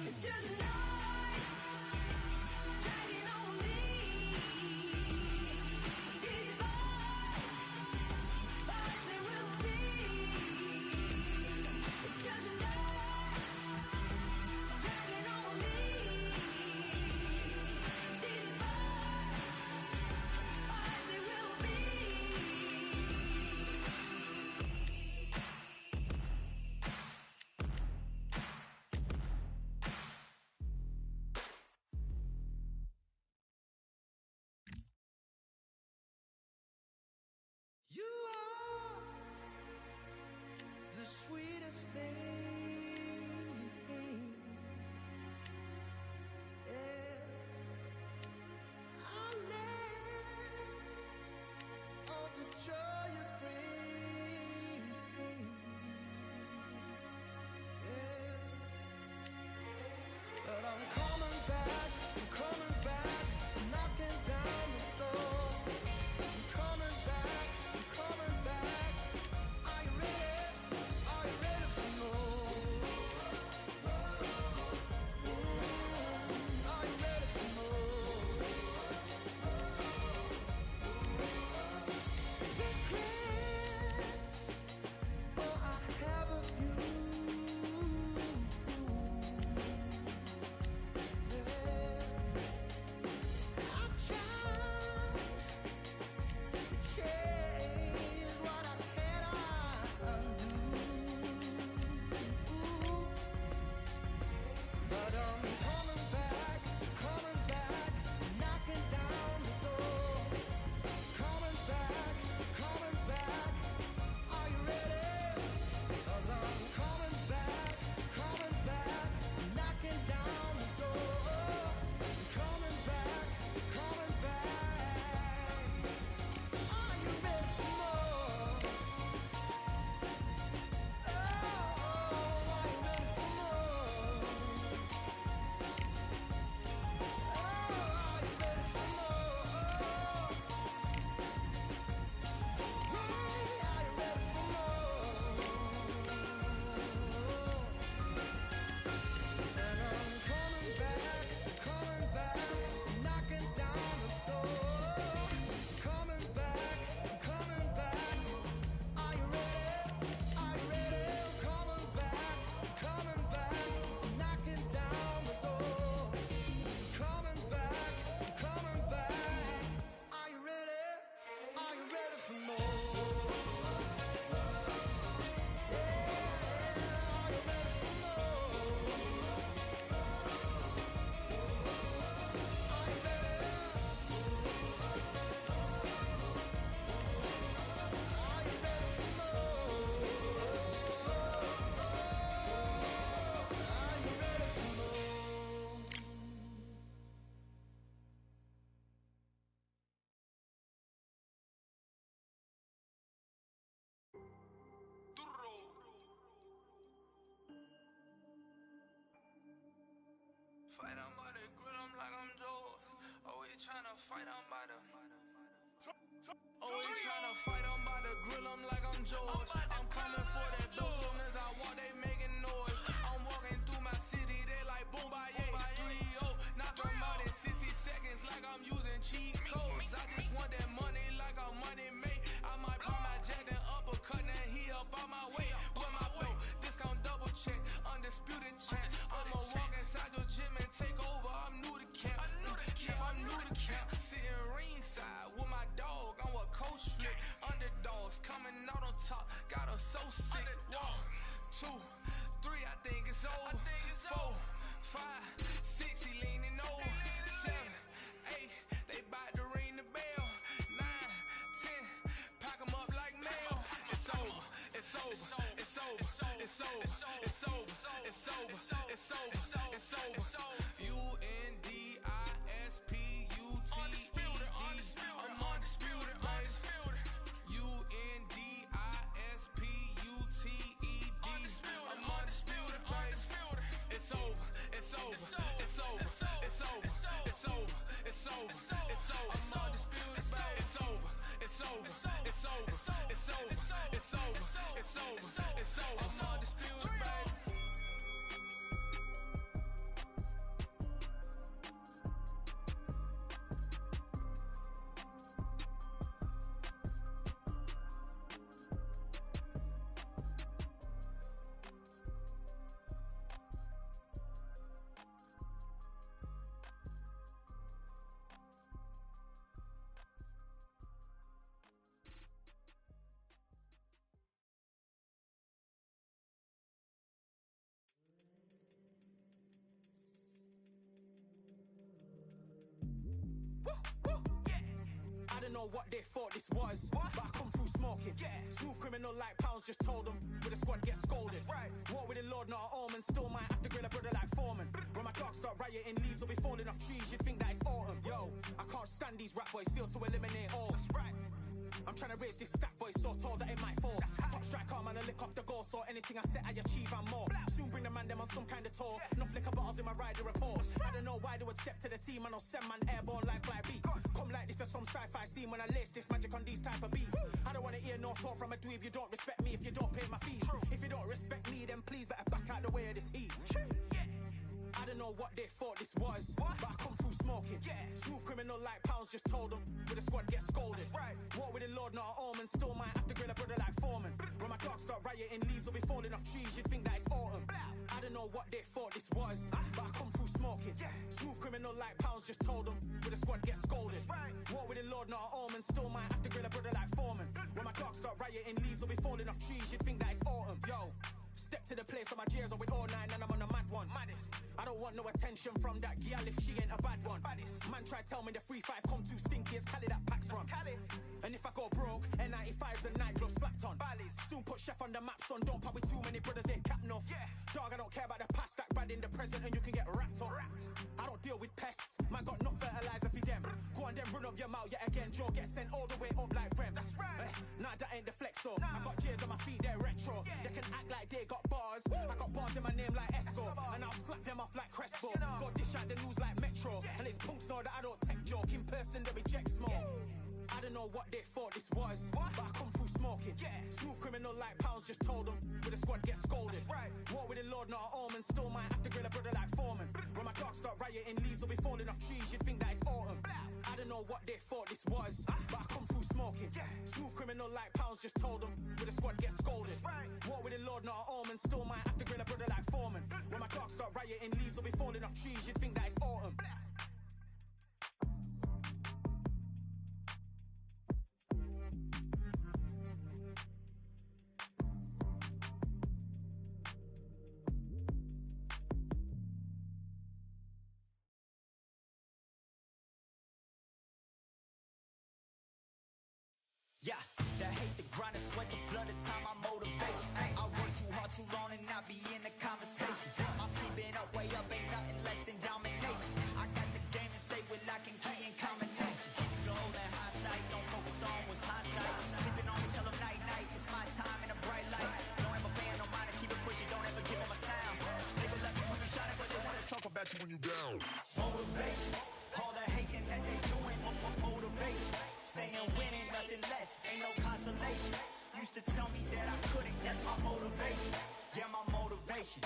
It's just noise dragging on me. These bars they will be. It's just noise dragging on me. These bars they will be. You are the sweetest thing, yeah. I live all the joy you bring, yeah. But I'm coming back, knocking down the door. I'm coming back. Are you ready? Are you ready for more? Are you ready for more? Regrets, oh, I have a few. Yeah. I tried to change what I cannot undo, but I'm coming back, knocking down the door. Coming back, are you ready? 'Cause I'm coming back, knocking down the door. Coming back. Are you ready for more? Oh, are you ready for more? Oh, are you ready for more? Hey, are you ready for more? And I'm coming back, knocking down the door. Coming back. Are you ready? Are you ready? Coming back, knocking down the door. Coming back. Are you ready? Are you ready for more? Yeah, are you ready for more? Are you ready? Are you ready for more? Are you ready for more? Fight on by the grill, I'm like I'm Joe. Always tryna fight on by the. Always tryna fight on by the grill, I'm like I'm George. I'm coming for that dough, soon as I walk, they making noise. I'm walking through my city, they like boom, bye, 3-0. Knock them out in 60 seconds, like I'm using cheat codes. I just want that money, like I'm money made. I might buy my jet and uppercut, and he up on my way. With my belt, discount double check, undisputed champ. I'ma walk inside your gym and take over. I'm new to camp. Yeah, I'm new to camp. Sitting ringside with my dog. I'm a coach flick. Underdogs coming out on top. Got them so sick. 1, 2, 3, I think it's over. 4, 5, 6, he leaning over. 7, 8, they bout to ring the bell. 9, 10, pack 'em up like mail. It's over. It's over. It's over. It's over. It's over. It's over. It's over. It's over. It's over. Undisputed. I'm undisputed. don't know what they thought this was, but I come through smoking. Smooth criminal like pounds, just told them. With a squad get scolded. War with the Lord, not an omen. Still might have to grill a brother like Foreman. When my dogs start rioting, leaves will be falling off trees. You'd think that it's autumn. Yo, I can't stand these rap boys, feel to eliminate all. I'm trying to raise this stack, boy, so tall that it might fall. Top striker, man, I lick off the goal, so anything I set, I achieve and more. Soon bring the man them on some kind of tour. Enough liquor bottles in my rider report. I don't know why they would step to the team, and I'll send man airborne like fly beat. Come like this as some sci-fi scene when I lace this magic on these type of beats. I don't want to hear no talk from a dweeb. You don't respect me if you don't pay my fees. If you don't respect me, then please better back out the way of this heat. I don't know what they thought this was, but I come through smoking. Smooth criminal like pounds, just told them. With a squad get scolded. War with the Lord, not an omen. Still might have to grill a brother like Foreman. When my dogs start rioting, leaves will be falling off trees. You'd think that it's autumn. I don't know what they thought this was, but I come through smoking. Smooth criminal like pounds, just told them. With a squad get scolded. War with the Lord, not an omen. Still might have to grill a brother like Foreman. When my dogs start rioting, leaves will be falling off trees. You'd think that it's autumn. Yo, step to the place on my jeers are with all nine and I'm on a mad one. I don't want no attention from that gal if she ain't a bad one. Man try tell me the 3-5 come too stinky, it's Cali that packs from. And if I go broke, N95s and nightgloves slapped on. Soon put chef on the map, son, don't pop with too many brothers, they cap enough. Dog, I don't care about the past, that bad in the present and you can get wrapped up. I don't deal with pests, man got no fertilizer for them. Go on then run up your mouth yet again, Joe get sent all the way up like Rem. Nah, that ain't the flexo. I got jeers on my feet, they're retro. They can act like they got bars, I got bars in my name like Esco. And I'll slap them off like Crespo. Go dish out the news like Metro. And it's punks know that I don't tech joke. In person they reject smoke. I don't know what they thought this was, but I come through smoking. Smooth criminal like pounds, just told them. With a squad get scolded. War with the Lord, not an omen. Still might have to grill a brother like Foreman. When my dogs start rioting, leaves will be falling off trees. You'd think that it's autumn. I don't know what they thought this was, but I come through smoking. Smooth criminal like pounds, just told them. With a squad get scolded. War with the Lord, not an omen. Still might have to grill a brother like Foreman. When my dogs start rioting, leaves will be falling off trees. You'd think that it's autumn. Yeah, that hate, the grind, the sweat, the blood, the time, my motivation. I work too hard, too long, and not be in the conversation. My team been up, way up, ain't nothing less than domination. I got the game and say with lock and key and combination. Keep it low and high sight, don't focus on what's hindsight. Sleeping on me, tell them night, night, it's my time in a bright light. Don't ever pay no mind and keep it pushing, don't ever give them a sound. They gon' let me when you shining, but they wanna talk about you when you down. Motivation, all that hating that they doing, motivation. Staying winning, nothing less, ain't no consolation. Used to tell me that I couldn't, that's my motivation. Yeah, my motivation,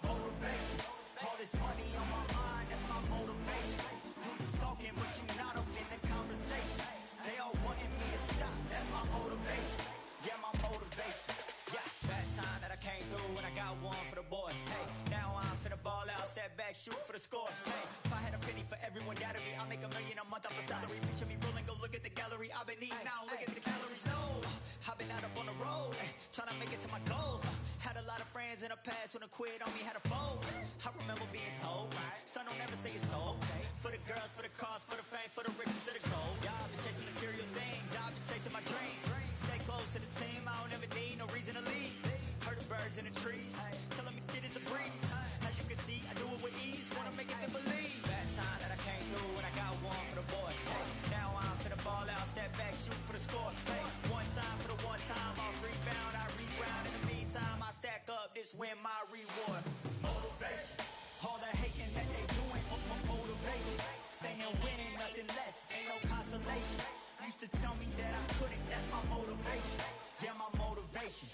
motivation. All this money on my mind, that's my motivation. You talking, but you not up in the conversation. They all wanting me to stop, that's my motivation. Yeah, my motivation. Yeah, bad time that I came through and I got one for the boy. Hey, now I'm finna ball out, step back, shoot for the score. Hey, if I had a penny for everyone doubted me, I'll make $1 million a month off a salary. Picture me rolling, go look at the gallery. I've been eating now, look at the calories. No, I've been out up on the road, trying to make it to my goals. Had a lot of friends in the past when I quit on me, had a fold. I remember being told, son, don't ever say it's so. For the girls, for the cars, for the fame, for the riches, for the gold. Yeah, I've been chasing material things, I've been chasing my dreams. Stay close to the team, I don't ever need no reason to leave. Heard the birds in the trees, telling me it is a breeze. As you can see, I do it with ease, wanna make it to believe. Bad time that I came through and I got one for the boy. Hey, now I'm finna ball out, step back, shoot for the score. Hey, one time for the one time, I'll rebound, I reround. In the meantime, I stack up, this win my reward. Motivation, all that hating that they doing, motivation. Staying winning, nothing less, ain't no consolation. Used to tell me that I couldn't, that's my motivation. Yeah, my motivation,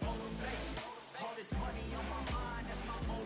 motivation. All this money on my mind, that's my motivation.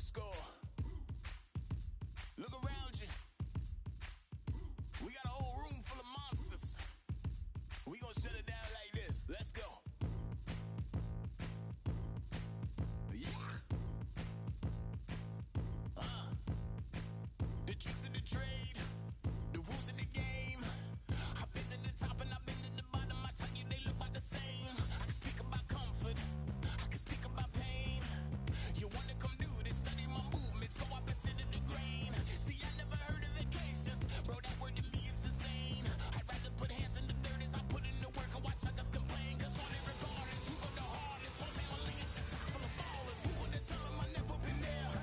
the score. Look around you. We got a whole room full of monsters. We gonna shut it down like this. Let's go. Yeah. The tricks of the trade, the rules of the game. I've been to the top and I've been to the bottom. I tell you they look about the same. I can speak about comfort, I can speak about pain. You wanna come do this, study my movements, go up and sit in the grain. See, I never heard of vacations, bro, that word to me is insane. I'd rather put hands in the dirt as I put in the work and watch suckers complain. Cause all they regardless, who go the hardest, whole family is just chock full of ballers. Who wanna tell them I never been there?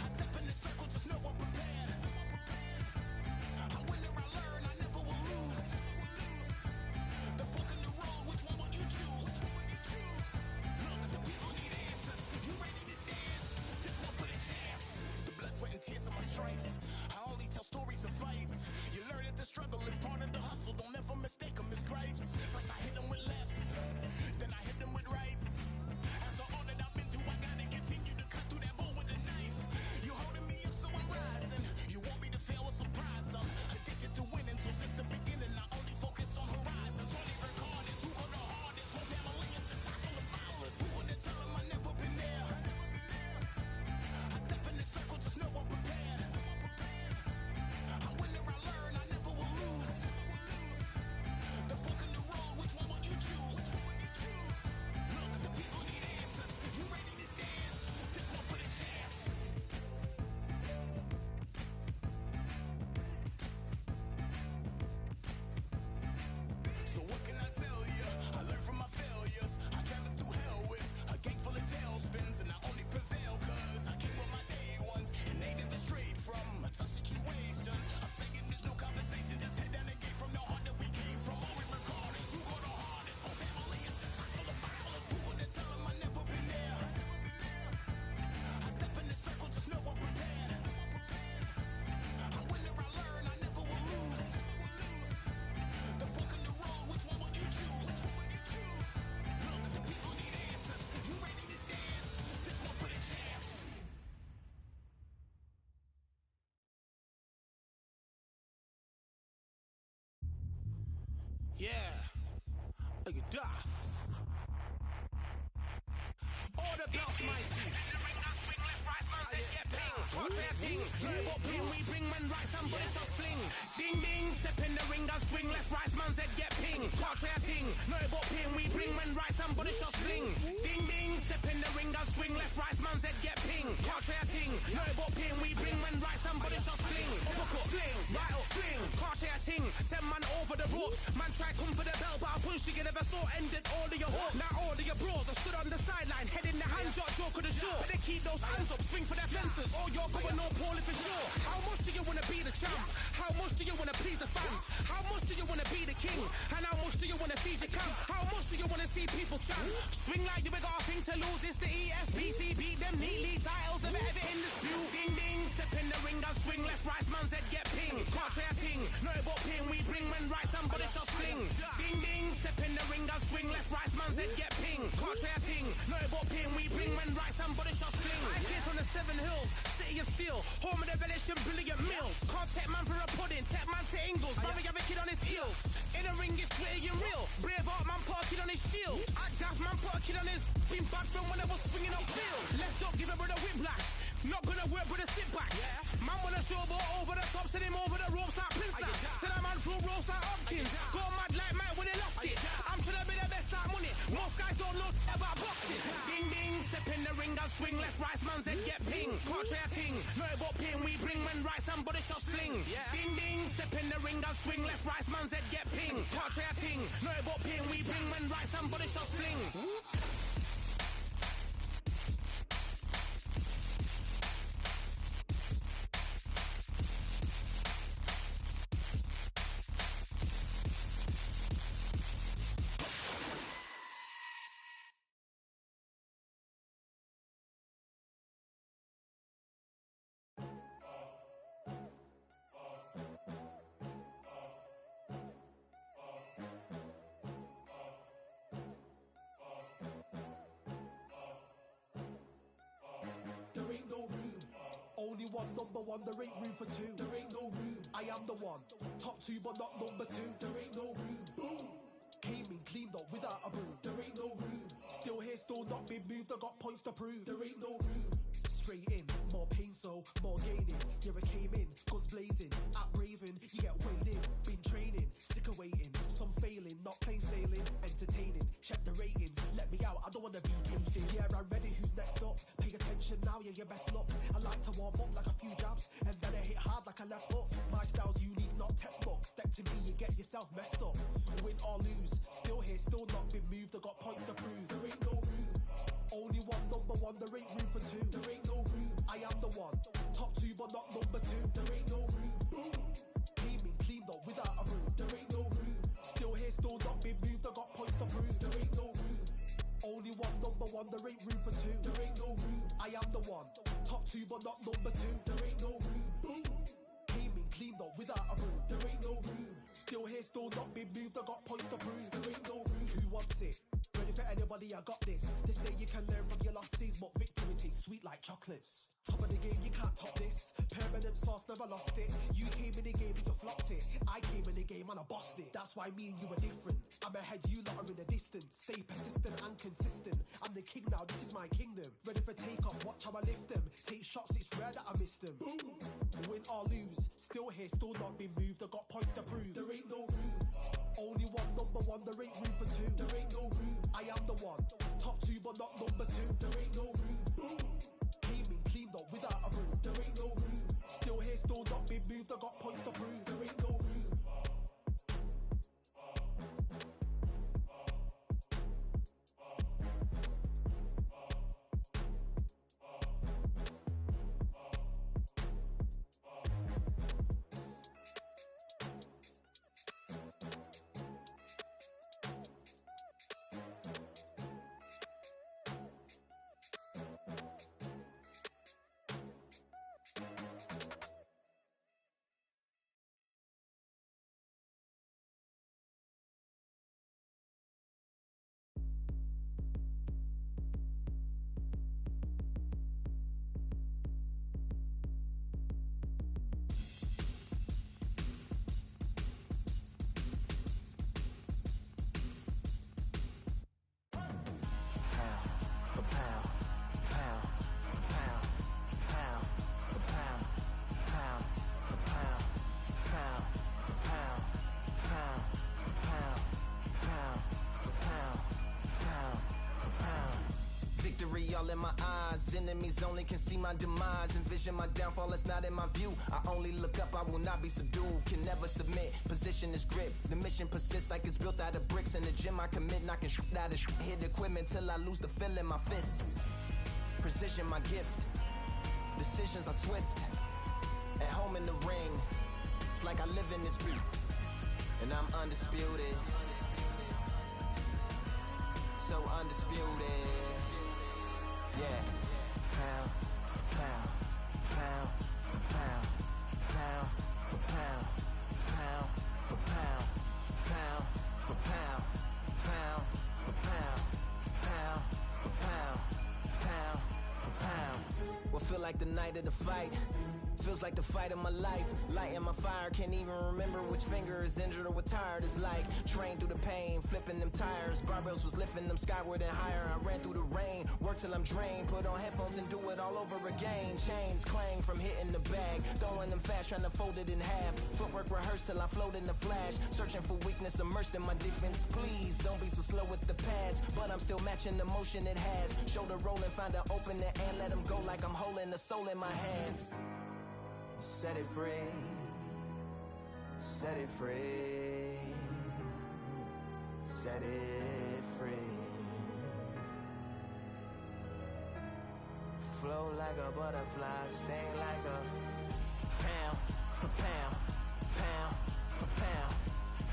I step in the circle, just know I'm prepared. I win or I learn, I never will lose. The fork in the road, which one will you choose? Look, the people need answers. You ready to dance? This one for the champs. The blood, sweat, and tears of my stripes. I only tell stories of fights. You learn that the struggle is part of the hustle. Don't ever mistake them as gripes. First I hit them with lefts, then I hit them with rights. After all that I've been through, I gotta continue to cut through that bull with a knife. You holding me up, so I'm rising. You want me to fail, or surprised? I'm addicted to winning, so since the beginning I only focus on horizons. All they record is who go the hardest. Whole family is a chock full of ballers. Who wanna tell them I never been there? I step in the circle, just know I'm prepared. I win or I learn, I never will lose. The fork in the road, which one will you choose? Look, the people need answers. You ready to dance? This one for the champs. So what can I tell you? I learned from my failures. I traveled through hell with a gang full of tailspins, and I only prevail cause I came with my day ones, and they never strayed from tough situations. I'm saying there's no conversation, just head down and get from the heart that we came from. All we record is who go the hardest. Whole family is just chock full of ballers. Who wanna tell them I never been there? I step in the circle, just know I'm prepared. I win or I learn, I never will lose. The fork in the road, which one will you choose? Look, the people need answers. You ready to dance? This one for the champs. Yeah, look at that. All the belts, mighty. The ring, I swing left, right, man said get ping. Portrait a ting, no what ping, we bring man right, somebody shots fling. Ding ding, step in the ring, I swing left, right, man said get ping. Portrait a ting, no what ping, we bring man right, somebody shots fling. Ding ding, step in the ring, I swing left, right, man said get ping. Portrait a ting, no what ping, we bring man right, somebody shots fling. Uppercut, fling, right up, fling. Portrait a ting, send man over the ropes. Man try come for the bell, but I punched you, never saw ended all of your hopes. Now all of your bros are stood on the sideline, head in the hand shot, joke of the show. But they keep those hands up, swing for their fences. Oh, you're going no poorly for sure. How much do you wanna be the champ? How much do you wanna please the fans? How much do you wanna be the king? And how much do you wanna feed your camp? How much do you wanna see people chant? Swing like you got a thing to lose. It's the ESPC, beat them neatly. Titles never ever in dispute. Ding ding, step in the ring, I swing left, right, man's head get ping. Can't try a ting, no but ping. We bring men right, somebody shots fling. Ding ding, step in the ring, I swing left, right, man's head get ping. Can't try a ting, no but ping. We bring men right, somebody shots fling. I came from the 7 Hills, city of steel, home of the village and brilliant mills. Can't take man for a pudding, take man to Ingles. Brother have a kid on his heels. In the ring it's gritty and real. Brave art man put a kid on his shield. Act daft man put a kid on his. Been bad from when I was swinging up field. Left up, give a brother whiplash. Not gonna work with a sit back. Man wanna showboat over the top, send him over the ropes like Prince Lass. Send a man through ropes like Hopkins. Go mad like Mike when he lost it. I'm trying to be the best like money. Most guys don't know about boxing. Ding ding, step in the ring, I swing left, right, man's head get ping. Can't try a ting, no but ping. We bring men right, somebody shots fling. Ding ding, step in the ring, I swing left, right, man's head get ping. Can't try a ting, no but ping. We bring men right, somebody shots fling. Only one, number one, there ain't room for two. There ain't no room. I am the one. Top two, but not number two. There ain't no room. Boom. Came in, cleaned up without a broom. There ain't no room. Still here, still not been moved. I got points to prove. There ain't no room. Straight in, more pain, so more gaining. Yeah, I came in, guns blazing. At Raven, you get weighed in. Been training, sick of waiting. Some failing, not plain sailing. Entertaining, check the ratings. Let me out, I don't wanna be caged in. Yeah, I'm ready, who's next up? Pay attention now, yeah, your best luck. I like to warm up like a few jabs, and then I hit hard like a left hook. My style's unique, not textbook. Step to me, you get yourself messed up. Win or lose, still here, still not been moved. I got points to prove. There ain't no room. Only one, number one, there ain't room for two. There ain't no room. I am the one. Top two, but not number two. There ain't no room. Boom. Came in, cleaned up without a broom. There ain't no room. Still here, still not been moved. I got points to prove. There ain't no room. Only one, number one, there ain't room for two. There ain't no room. I am the one. Top two, but not number two. There ain't no room. Boom. Came in, cleaned up without a broom. There ain't no room. Still here, still not been moved. I got points to prove. There ain't no room. Who wants it? Ready for anybody, I got this. They say you can learn from your losses, but victory tastes sweet like chocolates. Top of the game, you can't top this. Permanent sauce, never lost it. You came in the game and you flopped it. I came in the game and I bossed it. That's why me and you are different. I'm ahead, you lot are in the distance. Stay persistent and consistent. I'm the king now, this is my kingdom. Ready for takeoff, watch how I lift them. Take shots, it's rare that I missed them. Boom. Win or lose, still here, still not been moved. I got points to prove. There ain't no room. Only one, number one, there ain't room for two. There ain't no room. I am the one. Top two, but not number two. There ain't no room. Boom. Came in, cleaned up without a broom. There ain't no room. Still here, still not been moved. I got points to prove. There ain't no room. All in my eyes, enemies only can see my demise. Envision my downfall, it's not in my view. I only look up, I will not be subdued. Can never submit, position is grip. The mission persists like it's built out of bricks. In the gym I commit, knocking shit out of shit. Hit equipment till I lose the feel in my fists. Precision my gift, decisions are swift. At home in the ring, it's like I live in this beat. And I'm undisputed, so undisputed. Yeah, pound for pound, pound for pound, pound for pound, pound for pound, pound for pound, pound for pound, pound for pound, pound for pound. What feel like the night of the fight? Feels like the fight of my life. Lighting my fire, can't even remember which finger is injured or what tired is like. Train through the pain, flipping them tires. Barbells was lifting them skyward and higher. I ran through the rain, work till I'm drained. Put on headphones and do it all over again. Chains clang from hitting the bag. Throwing them fast, trying to fold it in half. Footwork rehearsed till I float in the flash. Searching for weakness, immersed in my defense. Please, don't be too slow with the pads. But I'm still matching the motion it has. Shoulder rolling, find an opening and let them go like I'm holding the soul in my hands. Set it free, set it free, set it free. Flow like a butterfly, sting like a pound for pound, pound for pound,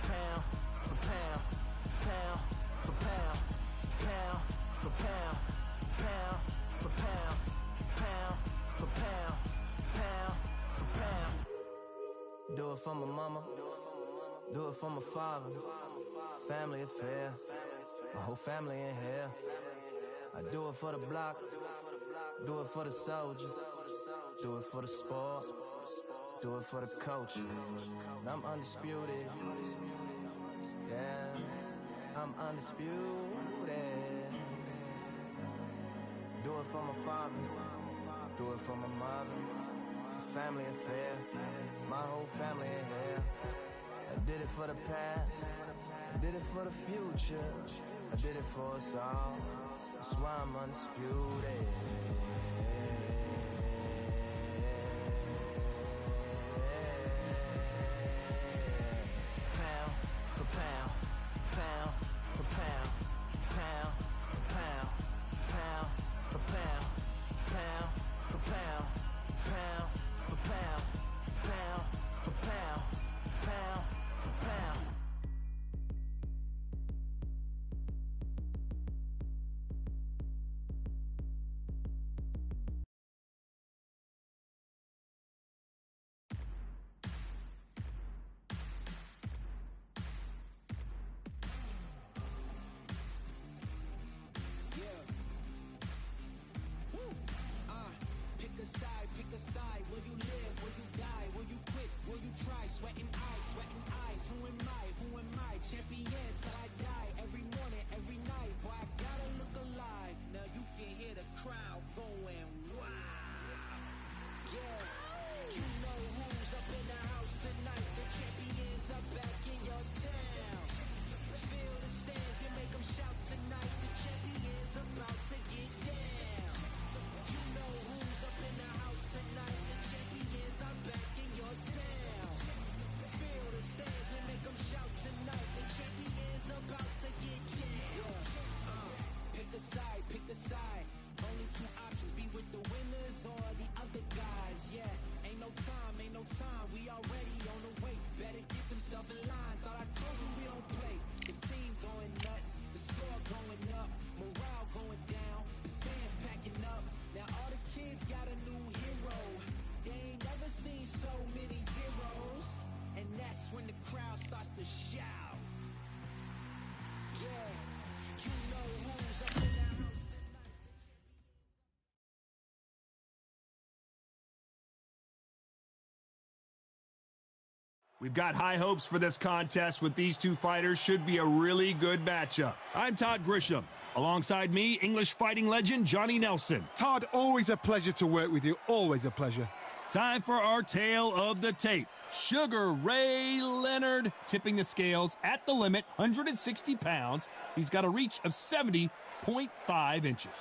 pound for pound, pound for pound, pound for pound, pound for pound, pound for pound, pound. Do it for my mama, do it for my father. Family affair, my whole family in here. I do it for the block, do it for the soldiers. Do it for the sport. Do it for the culture. And I'm undisputed. Yeah, I'm undisputed. Do it for my father. Do it for my mother. It's a family affair. My whole family in here. I did it for the past. I did it for the future. I did it for us all. That's why I'm undisputed. Pound for pound, pound for pound, pound for pound, pound for pound, pound for pound, pound for pound, pound for pound, pound for pound. Pick a side. Will you live? Will you die? Will you quit? Will you try? Sweating eyes. Who am I? Champion till I die. Every morning, every night. Boy, I gotta look alive. Now you can hear the crowd going wow. Yeah, you know who's up in the house tonight. The champions are back in your town. Feel the stands and make them shout tonight. The champions about to get down. You know who's up in the house tonight. The champions are back in your town. Feel the stands and make them shout tonight. The champions about to get down. Pick a side. Only two options, be with the winners or the other guys. Yeah, ain't no time. We already on the way. Better get themselves in line. Thought I told you we don't play. The team going nuts, the score going up, morale going down, the fans packing up. Now all the kids got a new hero. They ain't never seen so many zeros. And that's when the crowd starts to shout. Yeah, you know who's up in the house tonight. We've got high hopes for this contest with these two fighters. Should be a really good matchup. I'm Todd Grisham. Alongside me, English fighting legend Johnny Nelson. Todd, always a pleasure to work with you. Always a pleasure. Time for our tale of the tape. Sugar Ray Leonard tipping the scales at the limit, 160 pounds. He's got a reach of 70.5 inches.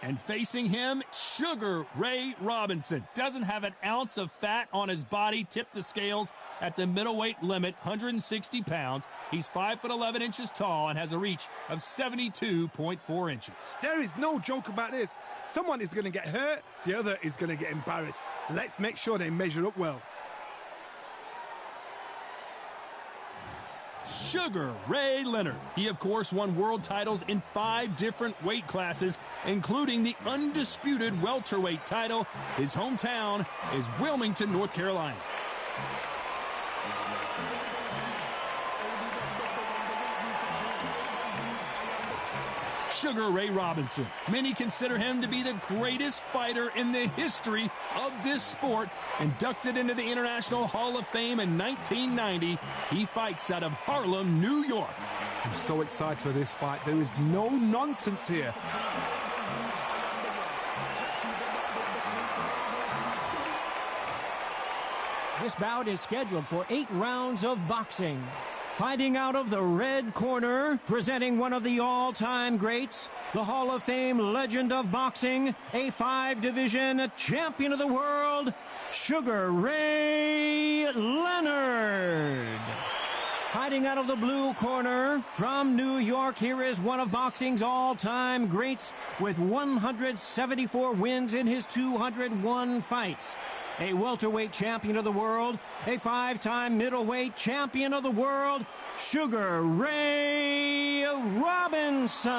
And facing him, Sugar Ray Robinson. Doesn't have an ounce of fat on his body. Tipped the scales at the middleweight limit, 160 pounds. He's 5'11" inches tall and has a reach of 72.4 inches. There is no joke about this. Someone is going to get hurt, the other is going to get embarrassed. Let's make sure they measure up well. Sugar Ray Leonard. He, of course, won world titles in 5 different weight classes, including the undisputed welterweight title. His hometown is Wilmington, North Carolina. Sugar Ray Robinson. Many consider him to be the greatest fighter in the history of this sport. Inducted into the International Hall of Fame in 1990, he fights out of Harlem, New York. I'm so excited for this fight. There is no nonsense here. This bout is scheduled for 8 rounds of boxing. Fighting out of the red corner, presenting one of the all-time greats, the Hall of Fame legend of boxing, a 5-division champion of the world, Sugar Ray Leonard. Fighting out of the blue corner, from New York, here is one of boxing's all-time greats with 174 wins in his 201 fights. A welterweight champion of the world, a 5-time middleweight champion of the world, Sugar Ray Robinson.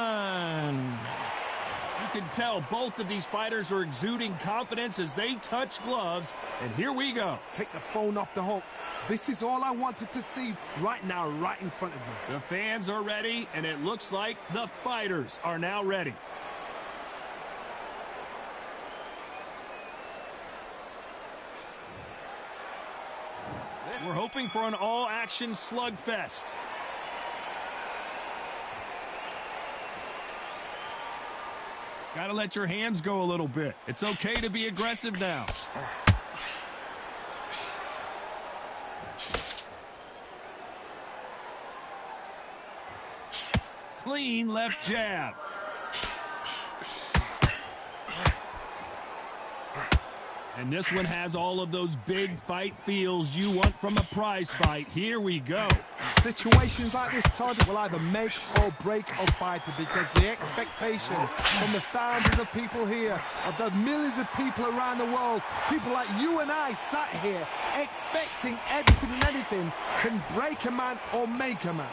You can tell both of these fighters are exuding confidence as they touch gloves, and here we go. Take the phone off the hook. This is all I wanted to see right now, right in front of me. The fans are ready, and it looks like the fighters are now ready. We're hoping for an all-action slugfest. Gotta let your hands go a little bit. It's okay to be aggressive now. Clean left jab. And this one has all of those big fight feels you want from a prize fight. Here we go. Situations like this, Todd, will either make or break a fighter, because the expectation from the thousands of people here, of the millions of people around the world, people like you and I sat here expecting everything and anything, can break a man or make a man.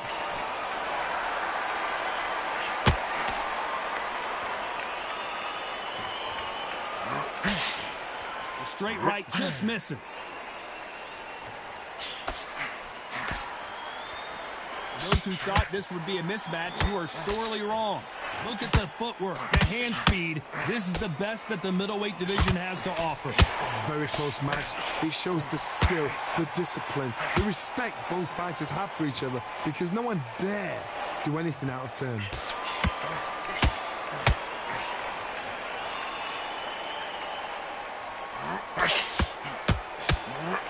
The straight right just misses. Those who thought this would be a mismatch, you are sorely wrong. Look at the footwork, the hand speed. This is the best that the middleweight division has to offer. Very close match. It shows the skill, the discipline, the respect both fighters have for each other, because no one dare do anything out of turn.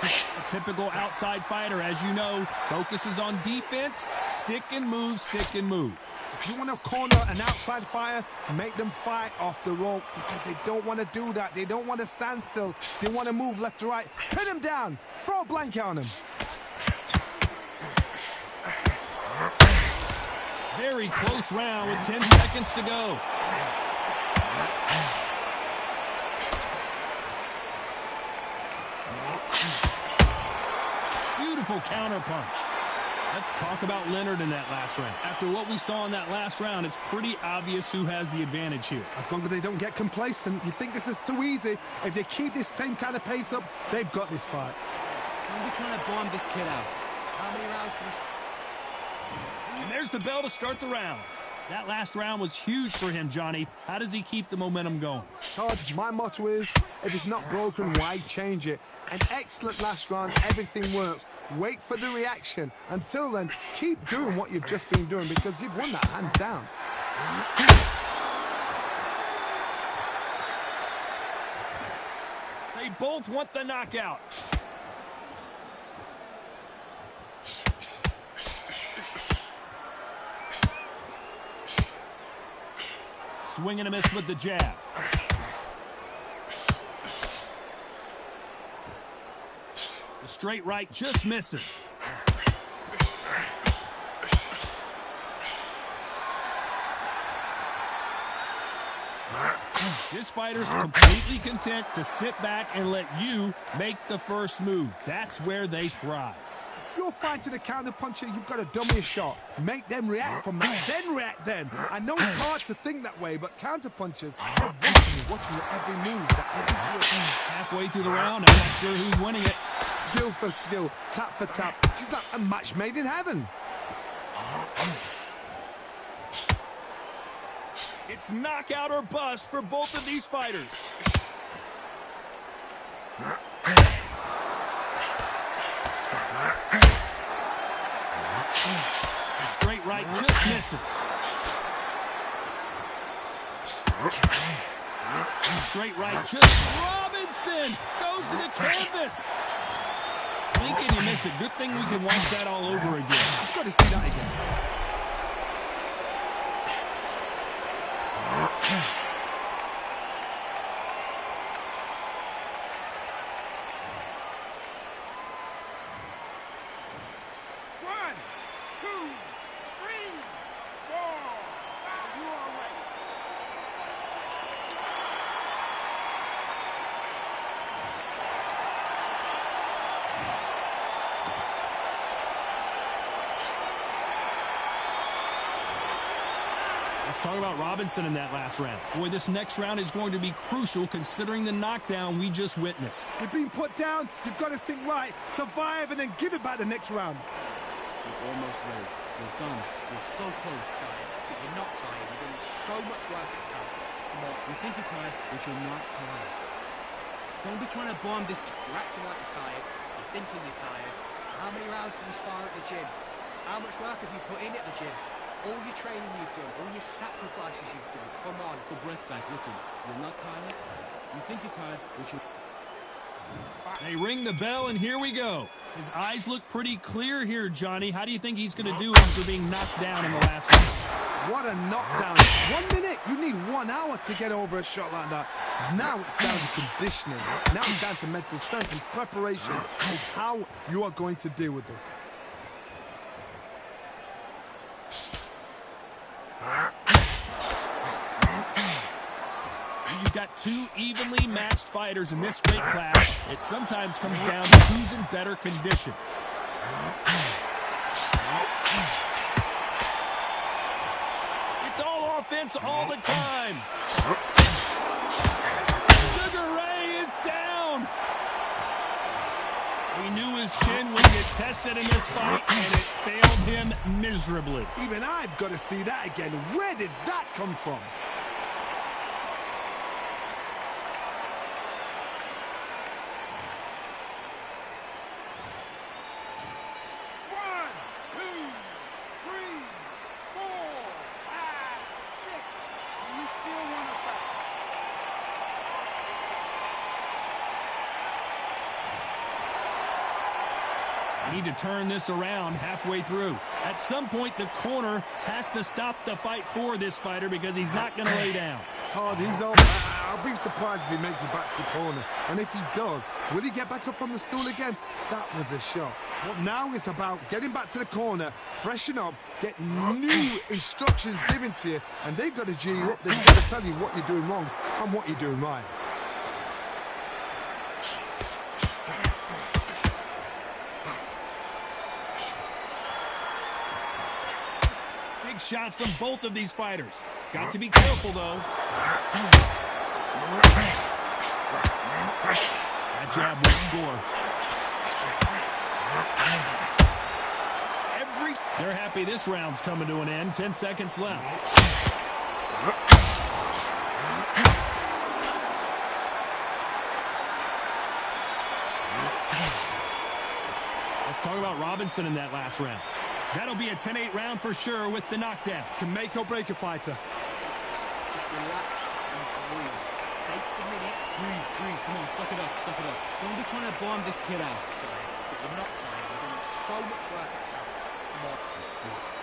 A typical outside fighter, as you know, focuses on defense, stick and move, stick and move. If you want to corner an outside fighter, make them fight off the rope, because they don't want to do that. They don't want to stand still. They want to move left to right. Pin them down. Throw a blanket on them. Very close round with 10 seconds to go. Beautiful counter punch. Let's talk about Leonard in that last round. After what we saw in that last round, it's pretty obvious who has the advantage here. As long as they don't get complacent, you think this is too easy. If they keep this same kind of pace up, they've got this fight. Don't be trying to bomb this kid out. How many rounds do we... And there's the bell to start the round. That last round was huge for him, Johnny. How does he keep the momentum going? Todd, my motto is, if it's not broken, why change it? An excellent last round, everything works. Wait for the reaction. Until then, keep doing what you've just been doing, because you've won that hands down. They both want the knockout. Swing and a miss with the jab. The straight right just misses. This fighter's completely content to sit back and let you make the first move. That's where they thrive. If you're fighting a counter puncher, you've got to dummy a shot. Make them react from that, then react then. I know it's hard to think that way, but counter punchers, they're watching your every move. Halfway through the round, I'm not sure who's winning it. Skill for skill, tap for tap. She's like a match made in heaven. It's knockout or bust for both of these fighters. The straight right just misses. The straight right just... Robinson goes to the canvas. Lincoln, you miss it. Good thing we can watch that all over again. I've got to see that again. Talk about Robinson in that last round. Boy, this next round is going to be crucial considering the knockdown we just witnessed. You've been put down, you've got to think right, survive, and then give it back the next round. You're almost ready. You're done. You're so close, tired. But you're not tired. You're doing so much work at the time. Come on, you think you're tired, but you're not tired. Don't be trying to bomb this. You're acting like you're tired. You're thinking you're tired. How many rounds did you spar at the gym? How much work have you put in at the gym? All your training you've done, all your sacrifices you've done. Come on. Put breath back. Listen, you're not tired. You think you're tired, but you... They ring the bell, and here we go. His eyes look pretty clear here, Johnny. How do you think he's going to do after being knocked down in the last round? What a knockdown. 1 minute. You need 1 hour to get over a shot like that. Now it's down to conditioning. Now it's down to mental strength, and preparation is how you are going to deal with this. You've got two evenly matched fighters in this weight class. It sometimes comes down to who's in better condition. It's all offense all the time. Sugar Ray is down. We knew his chin would get tested in this fight, and it failed him miserably. Even I've got to see that again. Where did that come from? Need to turn this around halfway through. At some point, the corner has to stop the fight for this fighter because he's not going to lay down. Hard, I'll be surprised if he makes it back to the corner. And if he does, will he get back up from the stool again? That was a shot. But now it's about getting back to the corner, freshen up, get new instructions given to you, and they've got to G you up. They've got to tell you what you're doing wrong and what you're doing right. Shots from both of these fighters. Got to be careful, though. That jab will score. They're happy this round's coming to an end. 10 seconds left. Let's talk about Robinson in that last round. That'll be a 10-8 round for sure with the knockdown. Can make or break a fighter. Just relax and breathe. Take the minute. Breathe. Come on, suck it up. Don't be trying to bomb this kid out. Tired, but you're not tired. You've done so much work at camp. Come on, relax.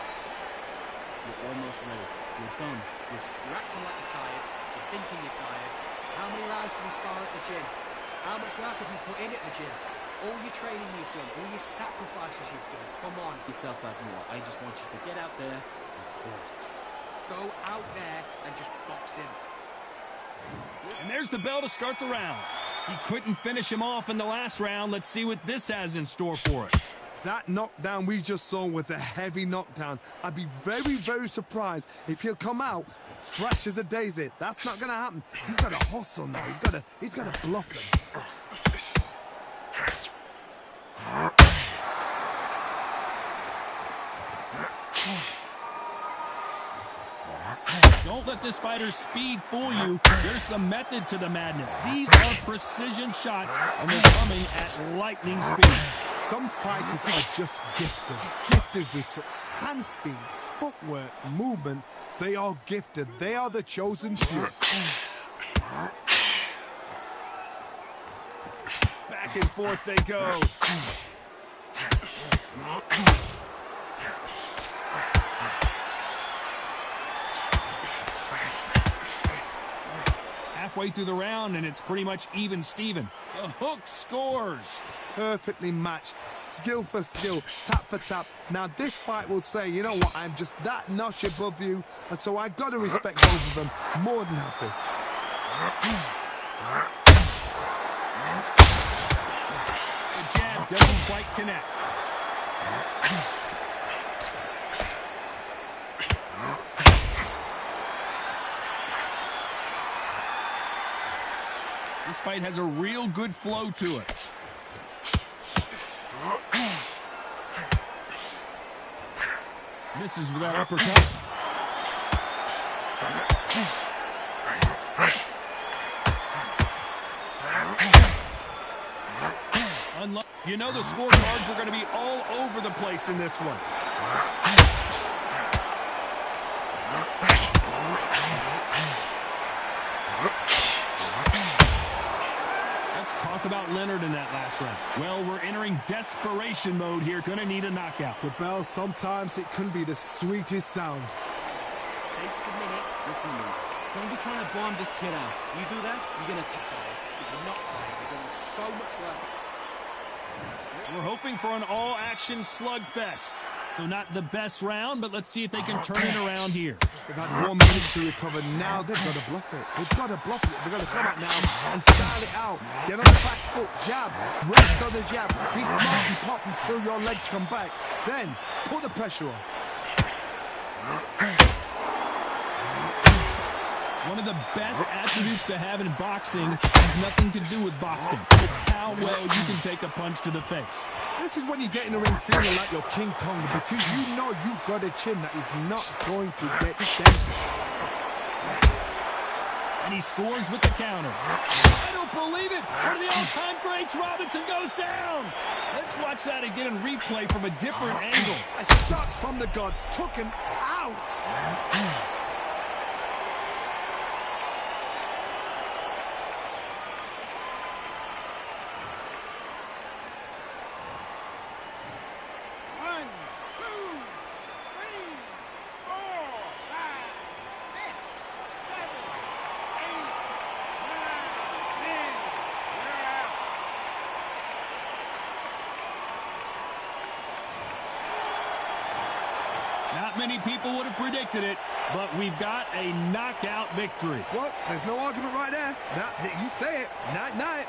You're almost ready. You're done. You're acting like you're tired. You're thinking you're tired. How many rounds did you spar at the gym? How much work have you put in at the gym? All your training you've done, all your sacrifices you've done. Come on. Yourself out more. I just want you to get out there and box. Go out there and just box him. And there's the bell to start the round. He couldn't finish him off in the last round. Let's see what this has in store for us. That knockdown we just saw was a heavy knockdown. I'd be very, very surprised if he'll come out fresh as a daisy. That's not going to happen. He's got to hustle now. He's got to bluff them. Don't let this fighter's speed fool you. There's some method to the madness. These are precision shots, and they're coming at lightning speed. Some fighters are just gifted with such hand speed, footwork, movement. They are gifted. They are the chosen few. Back and forth they go. Halfway through the round, and it's pretty much even Steven. The hook scores. Perfectly matched, skill for skill, tap for tap. Now this fight will say, you know what, I'm just that notch above you, and so I've got to respect both of them. More than happy. The jab doesn't quite connect. This fight has a real good flow to it. Misses with that uppercut. Unlucky. You know the scorecards are going to be all over the place in this one. Let's talk about Leonard in that last round. Well, we're entering desperation mode here. Going to need a knockout. The bell, sometimes it can be the sweetest sound. Take a minute. Listen to me. Don't be trying to bomb this kid out. You do that, you're going to get tired. You're not tired. You're doing so much work. We're hoping for an all-action slugfest. So not the best round, but let's see if they can turn it around here. They've had 1 minute to recover. Now they've got to bluff it. They've got to bluff it. They've got to come out now and style it out. Get on the back foot, jab, rest on the jab. Be smart and pop until your legs come back. Then put the pressure on. One of the best attributes to have in boxing has nothing to do with boxing. It's how well you can take a punch to the face. This is when you get in the ring feeling like you're King Kong, because you know you've got a chin that is not going to get dented. And he scores with the counter. I don't believe it! One of the all-time greats, Robinson, goes down! Let's watch that again and replay from a different angle. A shot from the gods took him out. Not many people would have predicted it, but we've got a knockout victory. Well, there's no argument right there. You say it. Night-night.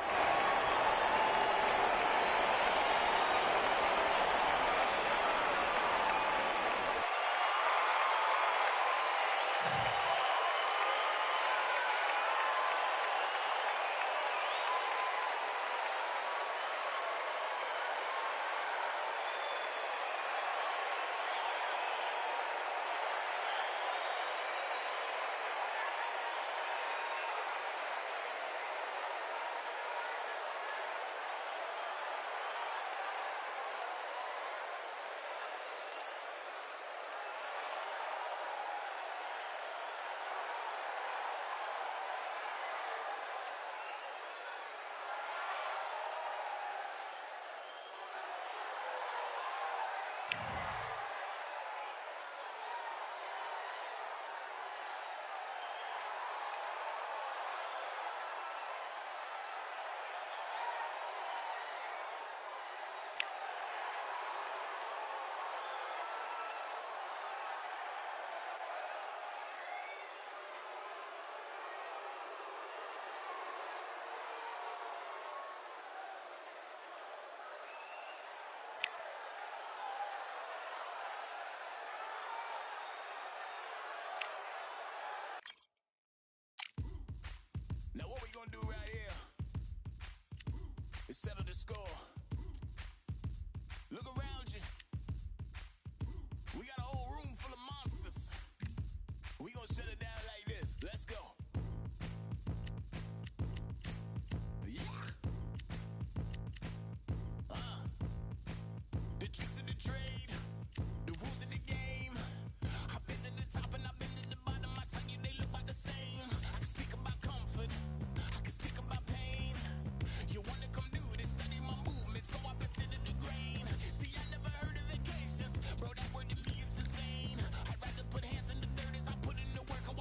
Now what we gonna do right here is settle the score. Look around you. We got a whole room full of monsters. We gonna shut it down like this. Let's go. Yeah. The tricks of the trade, the rules of the game. I've been to the top and I've been to the bottom. I tell you they look about the same. I can speak about comfort, I can speak about pain. You wanna come do this, study my movements, go up and sit in the grain. See, I never heard of vacations, bro, that word to me is insane. I'd rather put hands in the dirt as I put in the work. I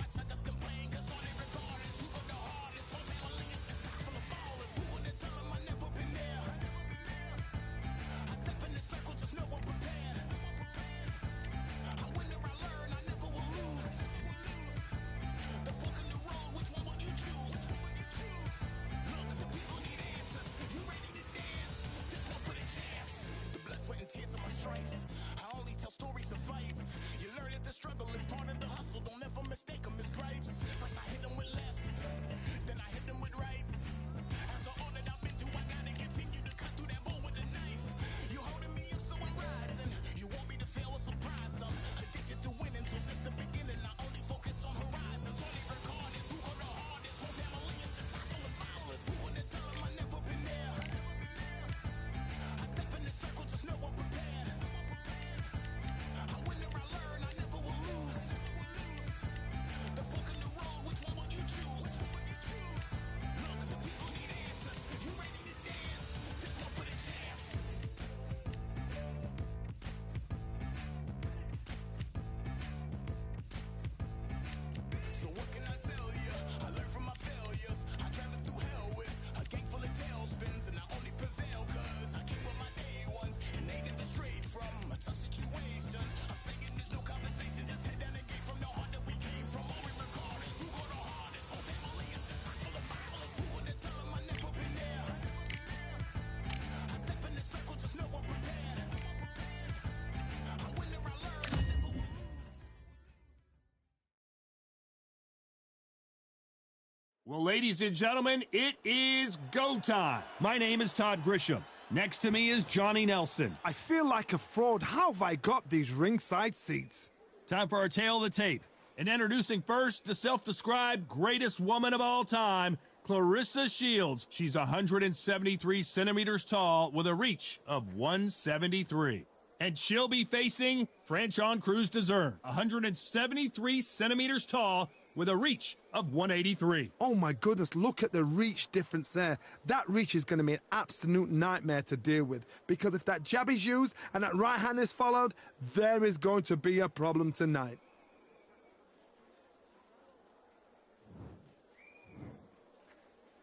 Well, ladies and gentlemen, it is go time. My name is Todd Grisham. Next to me is Johnny Nelson. I feel like a fraud. How have I got these ringside seats? Time for our tale of the tape. And introducing first the self-described greatest woman of all time, Clarissa Shields. She's 173 centimeters tall with a reach of 173. And she'll be facing Franchon Cruz Dezern, 173 centimeters tall with a reach of 183. Oh my goodness, look at the reach difference there. That reach is going to be an absolute nightmare to deal with, because if that jab is used and that right hand is followed, there is going to be a problem tonight.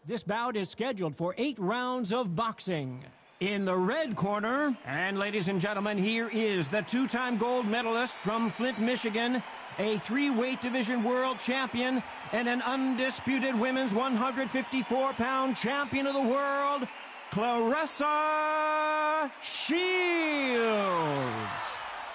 This bout is scheduled for 8 rounds of boxing. In the red corner, and ladies and gentlemen, here is the 2-time gold medalist from Flint, Michigan, a 3-weight division world champion, and an undisputed women's 154-pound champion of the world, Clarissa Shields.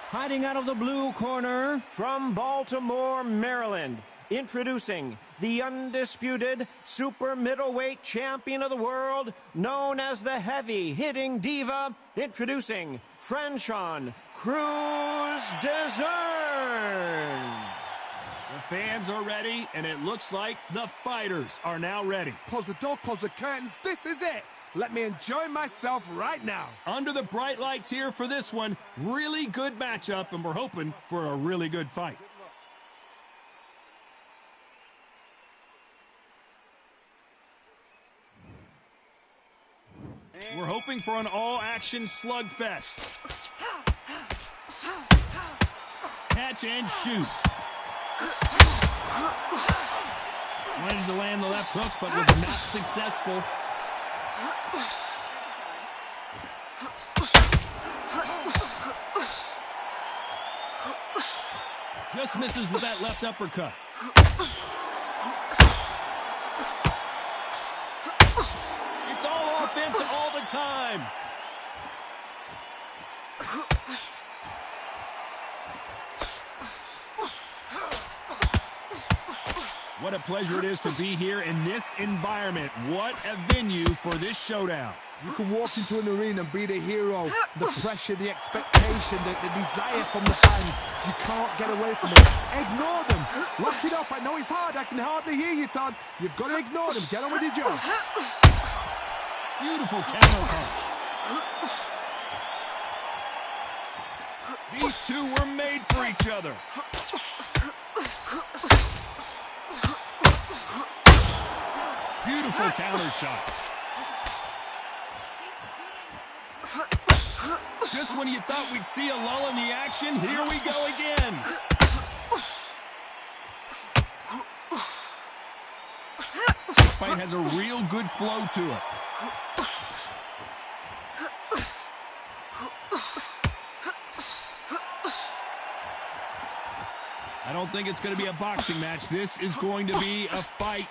Fighting out of the blue corner from Baltimore, Maryland, introducing the undisputed super middleweight champion of the world, known as the heavy-hitting diva, introducing Franchon Cruz Dezern. The fans are ready, and it looks like the fighters are now ready. Close the door, close the curtains. This is it. Let me enjoy myself right now. Under the bright lights here for this one, really good matchup, and we're hoping for a really good fight. We're hoping for an all-action slugfest. Catch and shoot. Wanted to land the left hook, but was not successful. Just misses with that left uppercut. It's all offense all the time. What a pleasure it is to be here in this environment. What a venue for this showdown. You can walk into an arena and be the hero. The pressure, the expectation, the desire from the fans. You can't get away from it. Ignore them. Lock it up. I know it's hard. I can hardly hear you, Todd. You've got to ignore them. Get on with your job. Beautiful counter punch. These two were made for each other. Beautiful counter shot. Just when you thought we'd see a lull in the action, here we go again. This fight has a real good flow to it. I don't think it's going to be a boxing match. This is going to be a fight.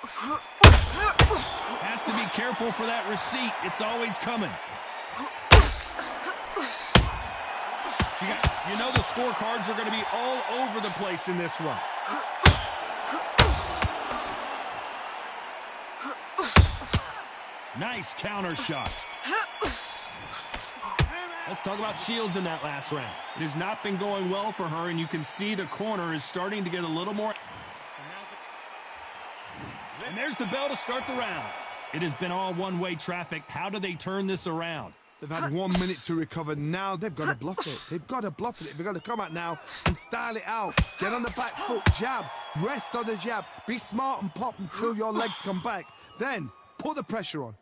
Has to be careful for that receipt. It's always coming. You know the scorecards are going to be all over the place in this one. Nice counter shot. Let's talk about Shields in that last round. It has not been going well for her, and you can see the corner is starting to get a little more. And there's the bell to start the round. It has been all one-way traffic. How do they turn this around? They've had 1 minute to recover. Now they've got to bluff it. They've got to bluff it. They've got to come out now and style it out. Get on the back foot, jab, rest on the jab. Be smart and pop until your legs come back. Then put the pressure on.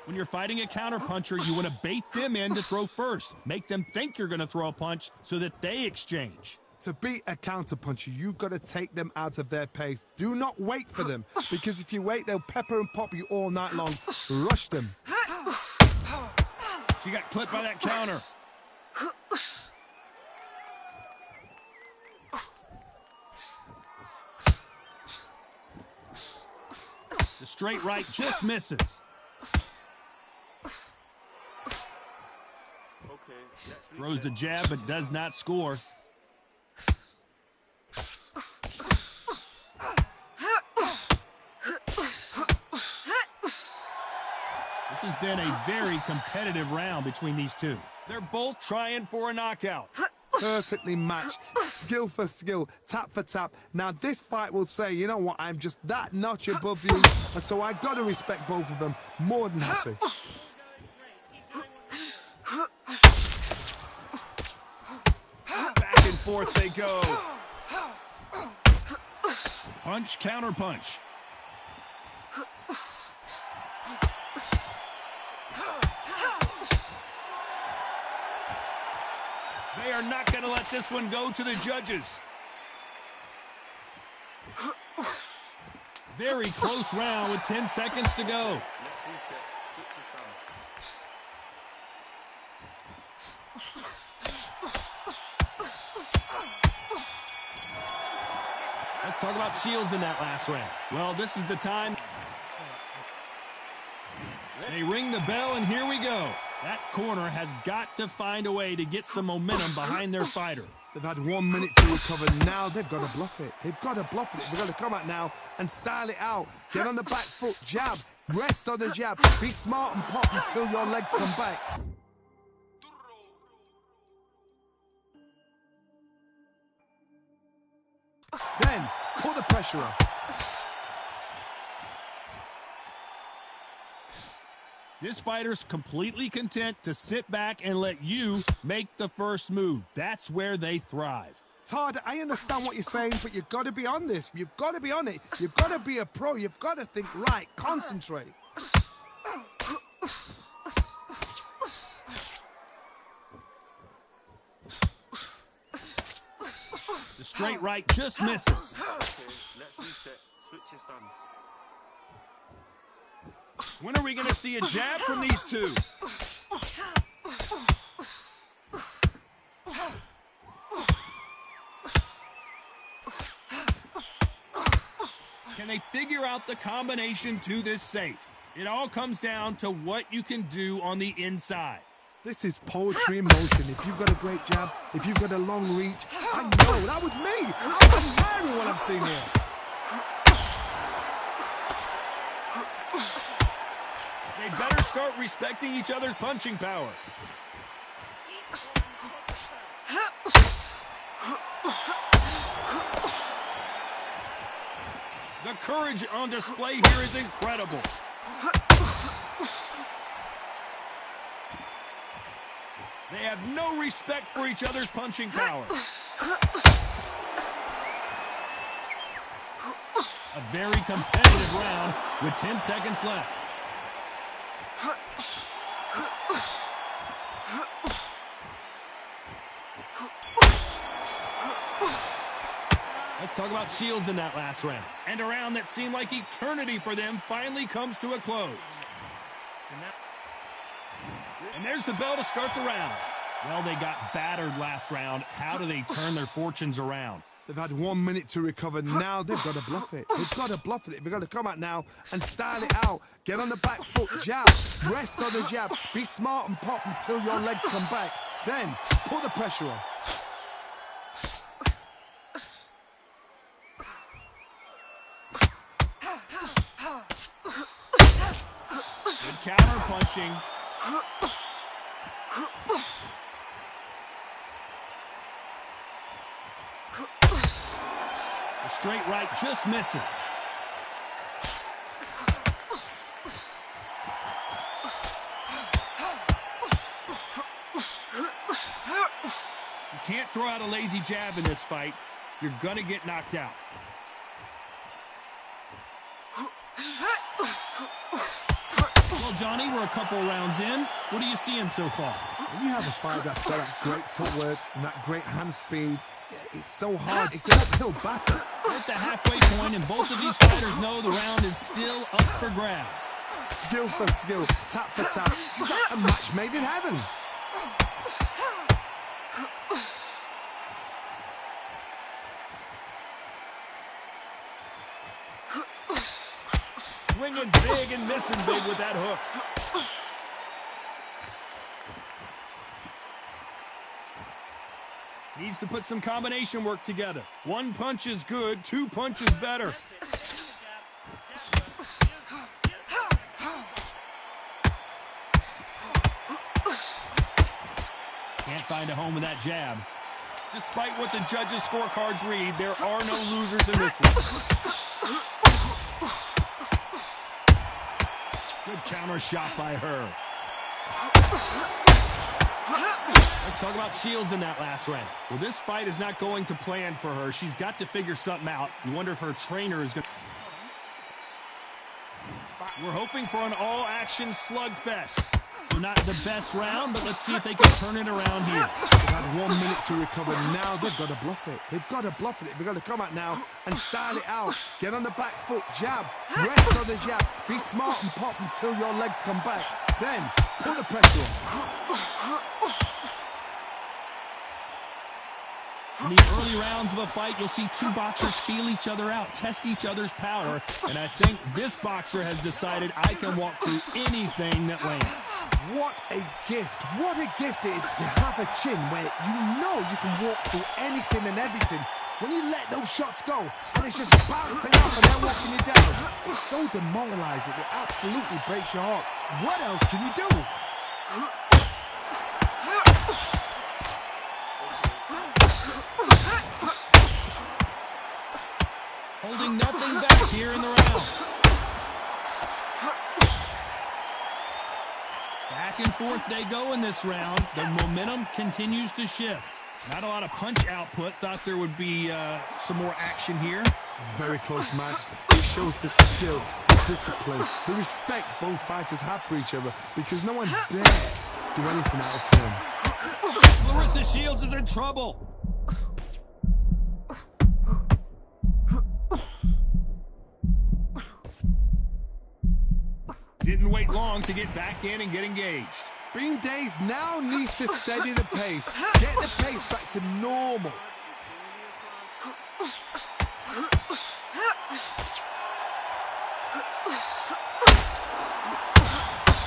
When you're fighting a counterpuncher, you want to bait them in to throw first. Make them think you're going to throw a punch so that they exchange. To beat a counterpuncher, you've got to take them out of their pace. Do not wait for them, because if you wait, they'll pepper and pop you all night long. Rush them. She got clipped by that counter. The straight right just misses. Throws the jab, but does not score. has been a very competitive round between these two. They're both trying for a knockout. Perfectly matched, skill for skill, tap for tap. Now this fight will say, you know what, I'm just that notch above you, and so I got to respect both of them. More than happy. Back and forth they go. Punch, counter punch. They are not going to let this one go to the judges. Very close round with 10 seconds to go. Let's talk about Shields in that last round. Well, this is the time. They ring the bell, and here we go. That corner has got to find a way to get some momentum behind their fighter. They've had 1 minute to recover. Now they've got to bluff it. They've got to bluff it. They've got to come out now and style it out. Get on the back foot, jab, rest on the jab. Be smart and pop until your legs come back. Then, put the pressure on. This fighter's completely content to sit back and let you make the first move. That's where they thrive. Todd, I understand what you're saying, but you've got to be on this. You've got to be on it. You've got to be a pro. You've got to think right. Concentrate. The straight right just misses. Okay, let's reset. Switch your stance. When are we going to see a jab from these two? Can they figure out the combination to this safe? It all comes down to what you can do on the inside. This is poetry in motion. If you've got a great jab, if you've got a long reach, I know, that was me. I'm admiring what I'm seeing here. They better start respecting each other's punching power. The courage on display here is incredible. They have no respect for each other's punching power. A very competitive round with 10 seconds left. Let's talk about Shields in that last round. And a round that seemed like eternity for them finally comes to a close. And there's the bell to start the round. Well, they got battered last round. How do they turn their fortunes around? They've had 1 minute to recover. Now they've got to bluff it. They've got to bluff it. They've got to come out now and style it out. Get on the back foot, jab, rest on the jab. Be smart and pop until your legs come back. Then, put the pressure on. Good counter punching. The straight right just misses. You can't throw out a lazy jab in this fight. You're gonna get knocked out. Well, Johnny, we're a couple rounds in. What are you seeing so far? When you have a fight that's got that great footwork and that great hand speed, it's so hard. It's an uphill battle. We're at the halfway point, and both of these fighters know the round is still up for grabs. Skill for skill, tap for tap. She's like a match made in heaven. Swinging big and missing big with that hook. Needs to put some combination work together. One punch is good, two punches better. find a home with that jab. Despite what the judges' scorecards read, there are no losers in this one. Good counter shot by her. Let's talk about Shields in that last round. Well, this fight is not going to plan for her. She's got to figure something out. You wonder if her trainer is going to... We're hoping for an all-action slugfest. So not the best round, but let's see if they can turn it around here. They've had 1 minute to recover. Now they've got to bluff it. They've got to bluff it. They've got to come out now and style it out. Get on the back foot, jab, rest on the jab. Be smart and pop until your legs come back. Then put the pressure on. In the early rounds of a fight, you'll see two boxers feel each other out, test each other's power, and I think this boxer has decided I can walk through anything that lands. What a gift. What a gift it is to have a chin where you know you can walk through anything and everything. When you let those shots go, and it's just bouncing up and then walking you down, it's so demoralizing. It absolutely breaks your heart. What else can you do? Holding nothing back here in the round. Back and forth they go in this round. The momentum continues to shift. Not a lot of punch output. Thought there would be some more action here. Very close match. It shows the skill, the discipline, the respect both fighters have for each other because no one dare do anything out of turn. Clarissa Shields is in trouble. Didn't wait long to get back in and get engaged. Bean Days now needs to steady the pace. Get the pace back to normal.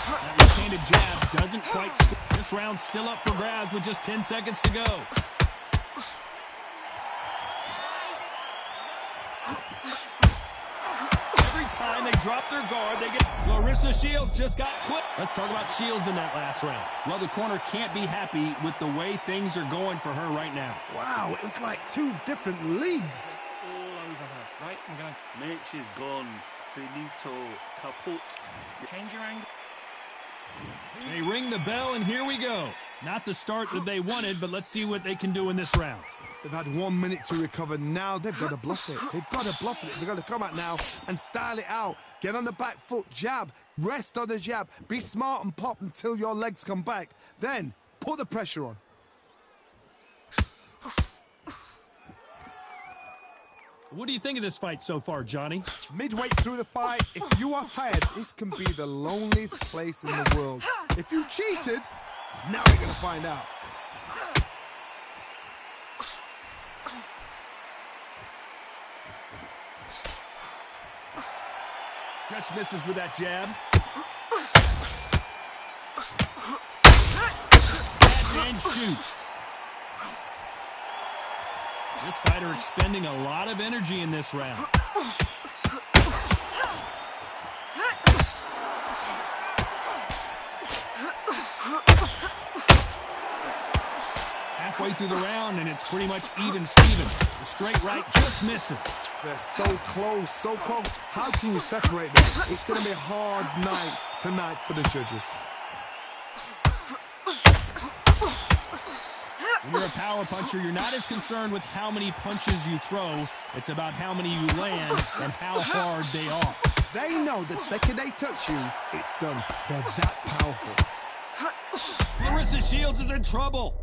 That left-handed jab doesn't quite score. This round's still up for grabs with just 10 seconds to go. Time they drop their guard, they get... Clarissa Shields just got clipped. Let's talk about Shields in that last round. Well, the corner can't be happy with the way things are going for her right now. Wow, it was like two different leagues. All over her. Right, I'm going to... Mitch is gone. Finito. Kaput. Change your angle. They ring the bell, and here we go. Not the start that they wanted, but let's see what they can do in this round. They've had 1 minute to recover. Now they've got to bluff it. They've got to bluff it. They've got to come out now and style it out. Get on the back foot, jab, rest on the jab. Be smart and pop until your legs come back. Then put the pressure on. What do you think of this fight so far, Johnny? Midway through the fight, if you are tired, this can be the loneliest place in the world. If you cheated, now you're going to find out. Just misses with that jab. Catch and shoot. This fighter expending a lot of energy in this round. Halfway through the round, and it's pretty much even Steven. The straight right just misses. They're so close, so close. How can you separate them? It's going to be a hard night tonight for the judges. When you're a power puncher, you're not as concerned with how many punches you throw. It's about how many you land and how hard they are. They know the second they touch you, it's done. They're that powerful. Clarissa Shields is in trouble.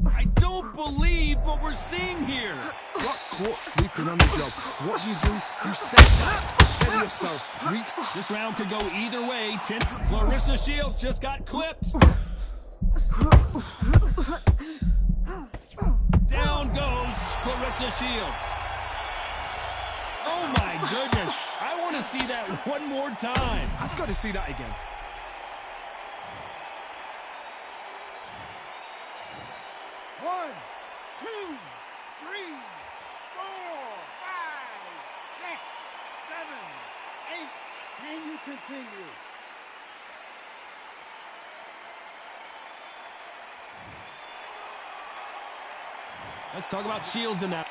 I don't believe what we're seeing here. Got caught sleeping on the job. What do? You step back, steady yourself. This round could go either way. Clarissa Shields just got clipped. Down goes Clarissa Shields. Oh my goodness. I want to see that one more time. I've got to see that again. One, two, three, four, five, six, seven, you continue? Let's talk about Shields in that.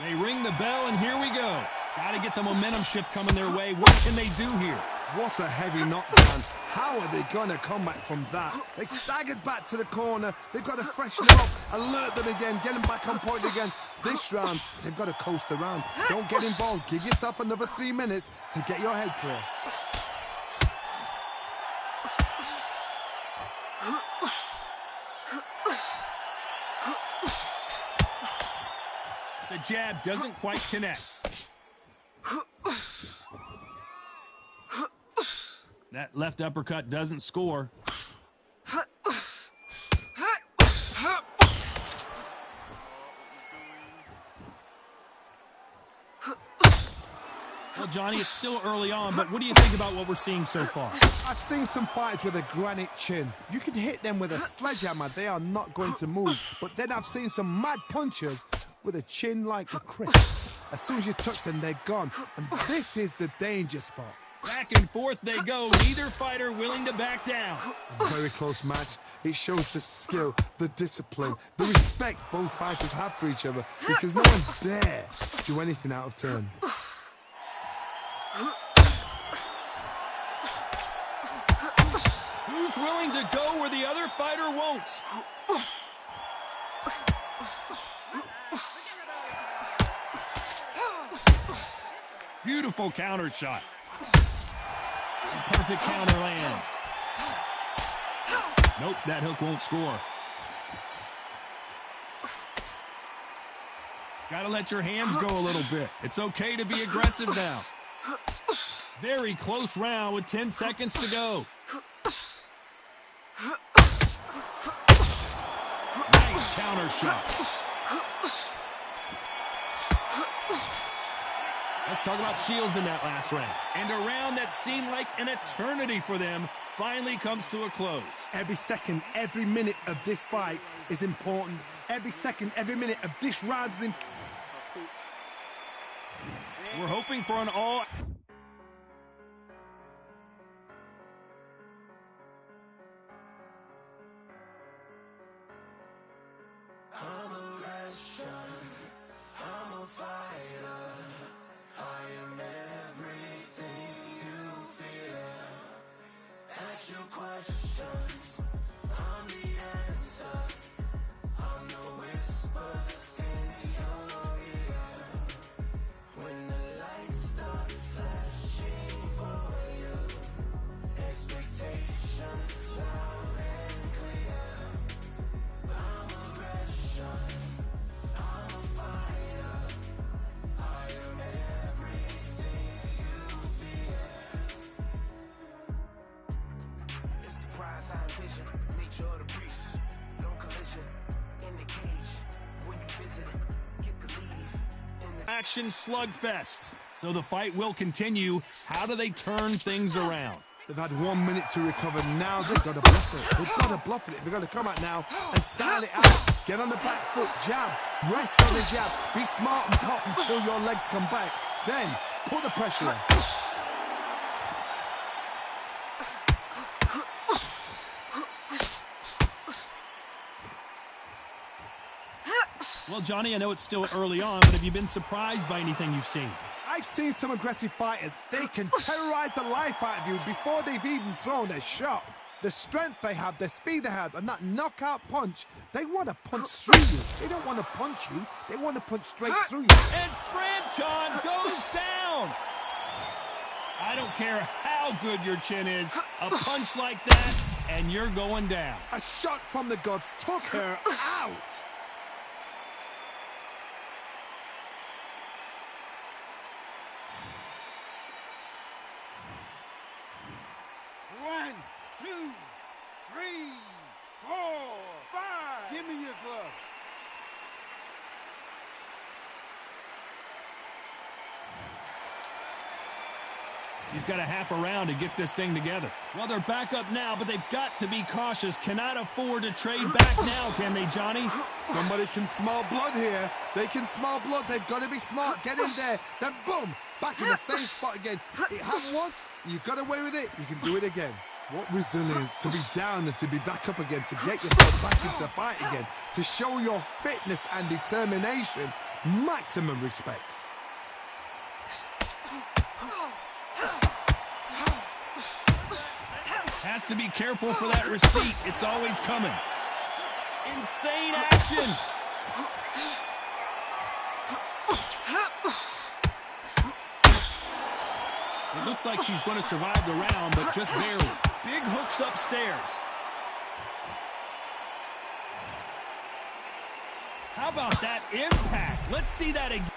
They ring the bell, and here we go. Got to get the momentum shift coming their way. What can they do here? What a heavy knockdown. How are they going to come back from that? They staggered back to the corner. They've got to freshen them up, alert them again, get them back on point again. This round, they've got to coast around. Don't get involved. Give yourself another 3 minutes to get your head clear. The jab doesn't quite connect. That left uppercut doesn't score. Well, Johnny, it's still early on, but what do you think about what we're seeing so far? I've seen some fights with a granite chin. You can hit them with a sledgehammer, they are not going to move. But then I've seen some mad punchers with a chin like a crick. As soon as you touch them, they're gone. And this is the danger spot. Back and forth they go, neither fighter willing to back down. A very close match. It shows the skill, the discipline, the respect both fighters have for each other, because no one dare do anything out of turn. Who's willing to go where the other fighter won't? Beautiful counter shot. Perfect counter lands. Nope, that hook won't score. Gotta let your hands go a little bit. It's okay to be aggressive now. Very close round with 10 seconds to go. Nice counter shot. Let's talk about Shields in that last round. And a round that seemed like an eternity for them finally comes to a close. Every second, every minute of this fight is important. Every second, every minute of this round is important. We're hoping for an all... I'm a Russian, I'm a fighter. I am everything you fear. Ask your questions, I'm the answer. I'm the whispers in your ear. When the lights start flashing for you, expectations loud and clear. I'm aggression, I'm a fighter. I am everything you fear. It's the prize I envision, nature of the beast. No collision, in the cage. When you visit, get the leave. In the Action slugfest. So the fight will continue. How do they turn things around? They've had 1 minute to recover. Now they've got to bluff it. They've got to bluff it. They've got to come out now and style it out. Get on the back foot, jab, rest on the jab. Be smart and pop until your legs come back. Then put the pressure on. Well, Johnny, I know it's still early on, but have you been surprised by anything you've seen? I've seen some aggressive fighters. They can terrorize the life out of you before they've even thrown a shot. The strength they have, the speed they have, and that knockout punch, they want to punch through you. They don't want to punch you. They want to punch straight through you. And Franchon goes down. I don't care how good your chin is. A punch like that, and you're going down. A shot from the gods took her out. One, two, three, four, five. Give me your glove. She's got a half a round to get this thing together. Well, they're back up now, but they've got to be cautious. Cannot afford to trade back now, can they, Johnny? Somebody can smell blood here. They can smell blood. They've got to be smart. Get in there. Then boom, back in the same spot again. It happened once. You got away with it. You can do it again. What resilience to be down and to be back up again, to get yourself back into fight again, to show your fitness and determination. Maximum respect. Has to be careful for that receipt. It's always coming. Insane action. It looks like she's going to survive the round, but just barely. Big hooks upstairs. How about that impact? Let's see that again.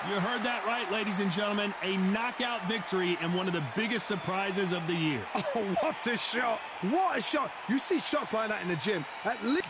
You heard that right, ladies and gentlemen. A knockout victory and one of the biggest surprises of the year. Oh, what a shot. What a shot. You see shots like that in the gym. At least...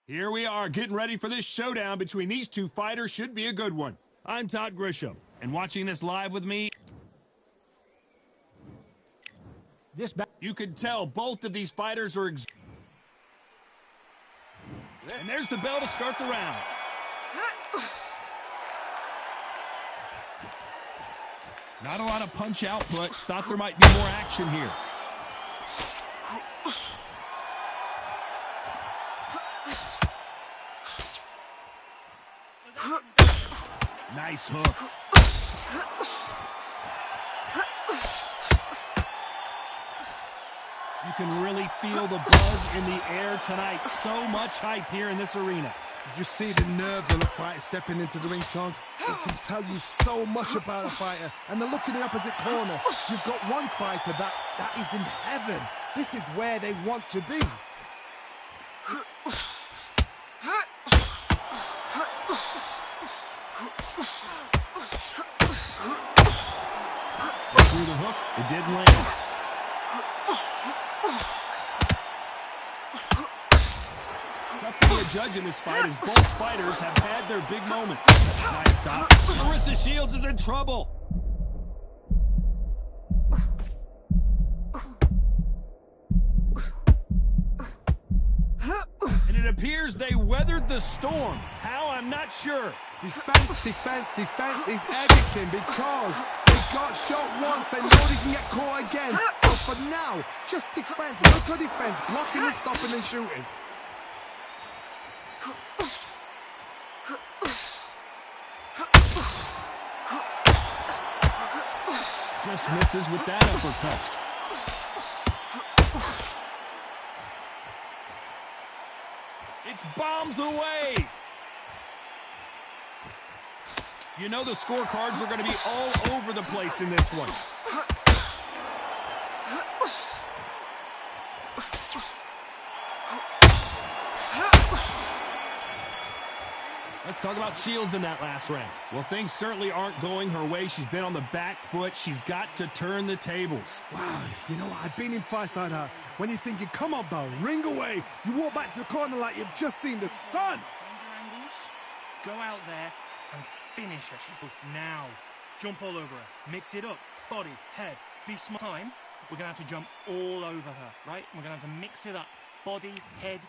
Here we are, getting ready for this showdown between these two fighters. Should be a good one. I'm Todd Grisham, and watching this live with me, you can tell both of these fighters are and there's the bell to start the round. Not a lot of punch output. Thought there might be more action here. Nice hook. You can really feel the buzz in the air tonight. So much hype here in this arena. Did you see the nerves of the fighter stepping into the ring, Todd? It can tell you so much about a fighter. And the look in the opposite corner. You've got one fighter that is in heaven. This is where they want to be. Through the hook, it didn't land. Tough to be a judge in this fight as both fighters have had their big moments. Nice stop. Marissa Shields is in trouble. And it appears they weathered the storm. How? I'm not sure. Defense, defense, defense is everything because they got shot once, they know they can get caught again. So for now, just defense, work on defense, blocking and stopping and shooting. Just misses with that uppercut. It's bombs away. You know the scorecards are going to be all over the place in this one. Let's talk about Shields in that last round. Well, things certainly aren't going her way. She's been on the back foot. She's got to turn the tables. Wow, you know what? I've been in fights like that. When you're thinking, come on, Bo, ring away. You walk back to the corner like you've just seen the sun. Go out there and finish her. She's now. Jump all over her. Mix it up. Body, head. Be smart. Time. We're going to have to jump all over her, right? We're going to have to mix it up. Body, head.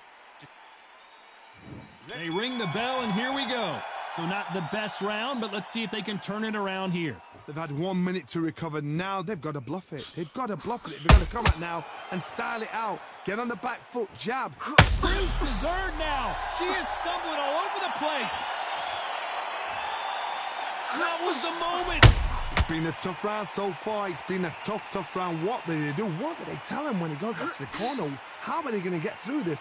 They ring the bell, and here we go. So not the best round, but let's see if they can turn it around here. They've had 1 minute to recover. Now they've got to bluff it. They've got to bluff it. They're going to come out now and style it out. Get on the back foot, jab. Bruised dessert now. She is stumbling all over the place. That was the moment. been a tough round so far. It's been a tough round. What did they do? What did they tell him when he goes back to the corner? How are they going to get through this?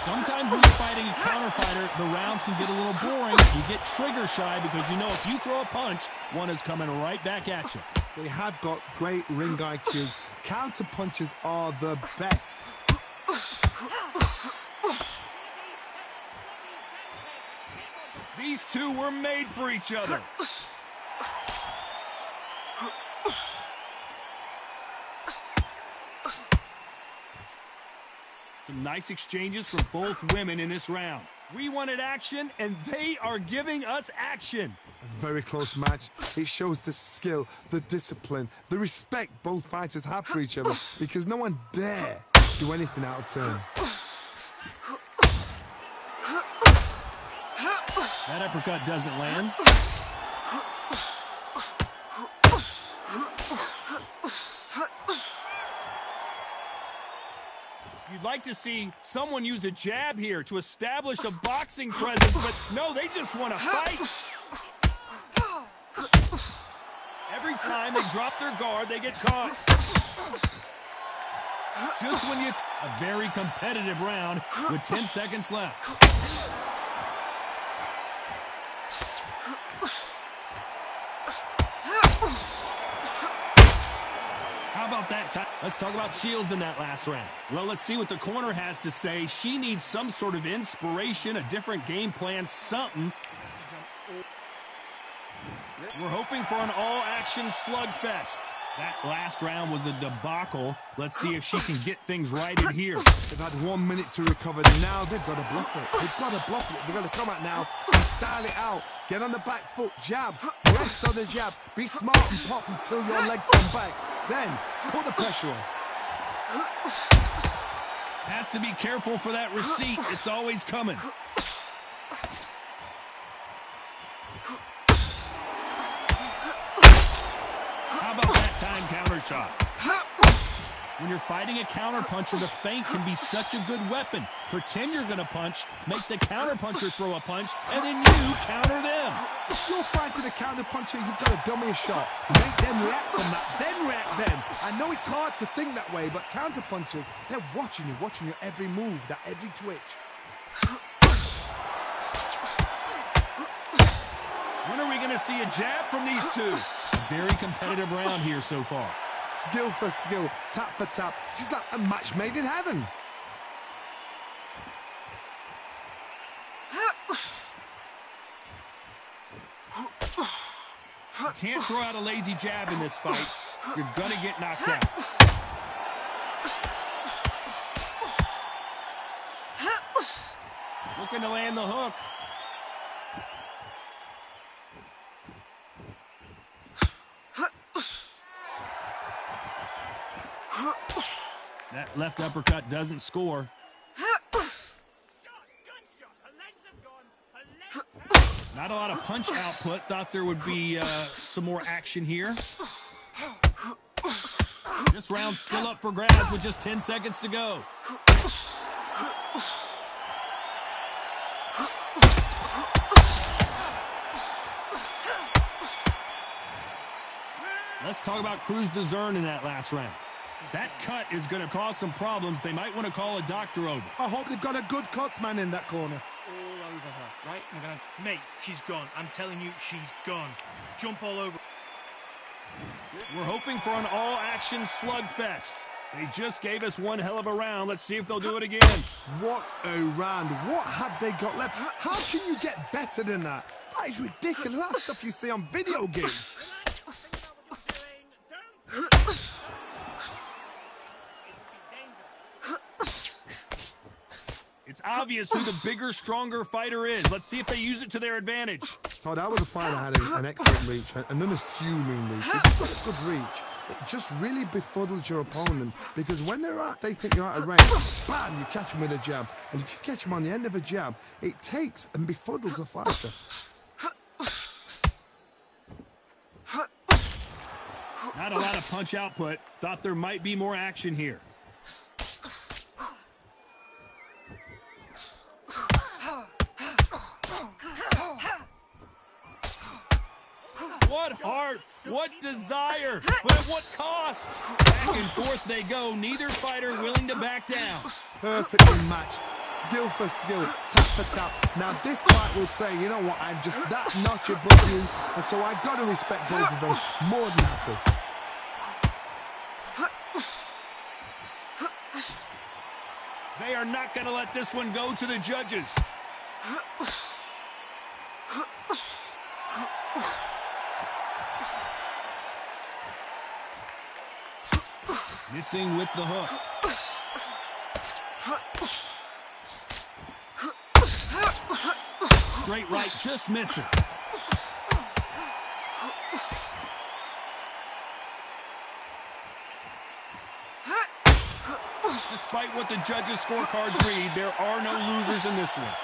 Sometimes when you're fighting a counter fighter, the rounds can get a little boring. You get trigger shy because you know if you throw a punch, one is coming right back at you. They have got great ring IQ. Counter punches are the best. These two were made for each other. Some nice exchanges from both women in this round. We wanted action, and they are giving us action. A very close match. It shows the skill, the discipline, the respect both fighters have for each other because no one dare do anything out of turn. That uppercut doesn't land. You'd like to see someone use a jab here to establish a boxing presence, but no, they just want to fight. Every time they drop their guard, they get caught. Just when you... A very competitive round with 10 seconds left. How about that time? Let's talk about Shields in that last round. Well, let's see what the corner has to say. She needs some sort of inspiration, a different game plan, something. We're hoping for an all-action slugfest. That last round was a debacle. Let's see if she can get things right in here. They've had 1 minute to recover. Now they've got to bluff it. They've got to bluff it. They've got to come out now and style it out. Get on the back foot, jab, rest on the jab. Be smart and pop until your legs come back. Then, put the pressure on. Has to be careful for that receipt. It's always coming. How about that time counter shot? When you're fighting a counter puncher, the feint can be such a good weapon. Pretend you're going to punch, make the counter puncher throw a punch, and then you counter them. If you're fighting a counter puncher, you've got to dummy a shot. Make them react from that, then react them. I know it's hard to think that way, but counter punchers, they're watching your every move, that every twitch. When are we going to see a jab from these two? A very competitive round here so far. Skill for skill, tap for tap. She's like a match made in heaven. You can't throw out a lazy jab in this fight. You're going to get knocked out. Looking to land the hook. That left uppercut doesn't score. Not a lot of punch output. Thought there would be some more action here. This round's still up for grabs with just 10 seconds to go. Let's talk about Cruz Dezern in that last round. That cut is going to cause some problems. They might want to call a doctor over. I hope they've got a good cutsman in that corner. All over her, right? We're gonna... Mate, she's gone. I'm telling you, she's gone. Jump all over. We're hoping for an all-action slugfest. They just gave us one hell of a round. Let's see if they'll do it again. What a round. What have they got left? How can you get better than that? That is ridiculous. That's stuff you see on video games. It's obvious who the bigger, stronger fighter is. Let's see if they use it to their advantage. Todd, that was a fighter that had an excellent reach, an unassuming reach. It's got a good reach. It just really befuddles your opponent because when they think you're out of range, bam, you catch them with a jab. And if you catch them on the end of a jab, it takes and befuddles the fighter. Not a lot of punch output. Thought there might be more action here. What heart, what desire, but at what cost? Back and forth they go, neither fighter willing to back down. Perfectly matched, skill for skill, tap for tap. Now this fight will say, you know what, I'm just that notch above you, and so I've got to respect both of them more than happy. They are not going to let this one go to the judges. Missing with the hook. Straight right just misses. Despite what the judges' scorecards read, there are no losers in this one.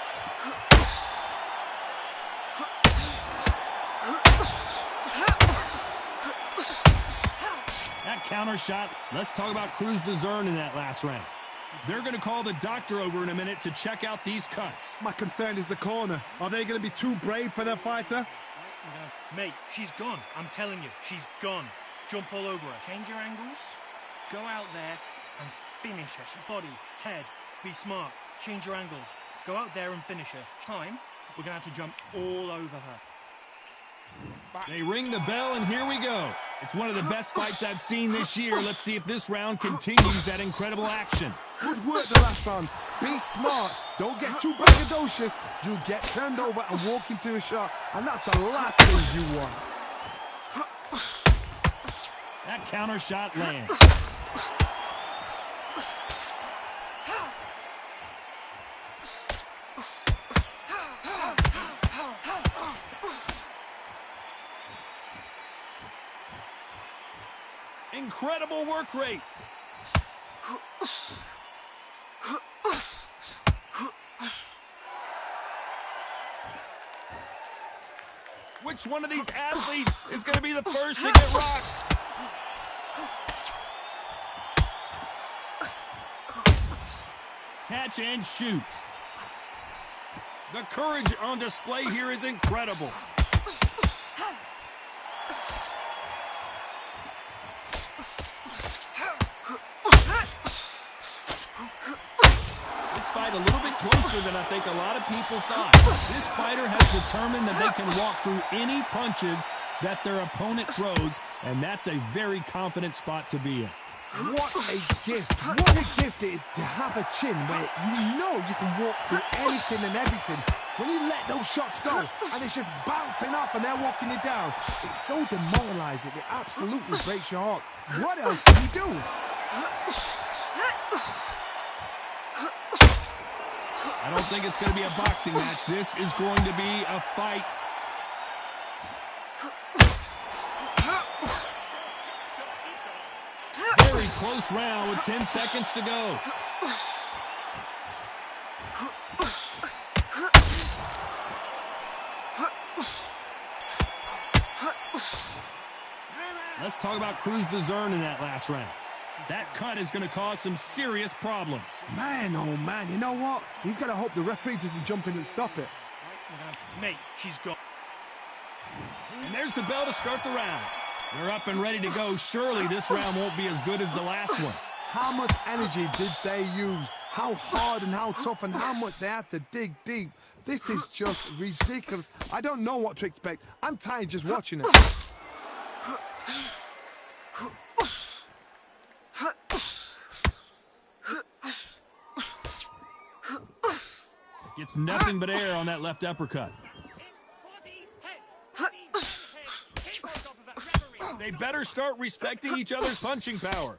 That counter shot. Let's talk about Cruz Dezern in that last round. They're going to call the doctor over in a minute to check out these cuts. My concern is the corner. Are they going to be too brave for their fighter? Mate, she's gone. I'm telling you, she's gone. Jump all over her. Change your angles. Go out there and finish her. She's body, head, be smart. Change your angles. Go out there and finish her. Time, we're going to have to jump all over her. They ring the bell, and here we go. It's one of the best fights I've seen this year. Let's see if this round continues that incredible action. Good work the last round. Be smart. Don't get too braggadocious. You'll get turned over and walk into a shot, and that's the last thing you want. That counter shot lands. Incredible work rate. Which one of these athletes is going to be the first to get rocked? Catch and shoot. The courage on display here is incredible. Fight a little bit closer than I think a lot of people thought. This fighter has determined that they can walk through any punches that their opponent throws, and that's a very confident spot to be in. What a gift. What a gift it is to have a chin where you know you can walk through anything and everything. When you let those shots go and it's just bouncing off and they're walking you down, it's so demoralizing. It absolutely breaks your heart. What else can you do? I don't think it's going to be a boxing match. This is going to be a fight. Very close round with 10 seconds to go. Let's talk about Cruz Dezern in that last round. That cut is going to cause some serious problems. Man, oh man, you know what? He's got to hope the referee doesn't jump in and stop it. Mate, she's gone. And there's the bell to start the round. They're up and ready to go. Surely this round won't be as good as the last one. How much energy did they use? How hard and how tough and how much they had to dig deep. This is just ridiculous. I don't know what to expect. I'm tired just watching it. Gets nothing but air on that left uppercut. They better start respecting each other's punching power.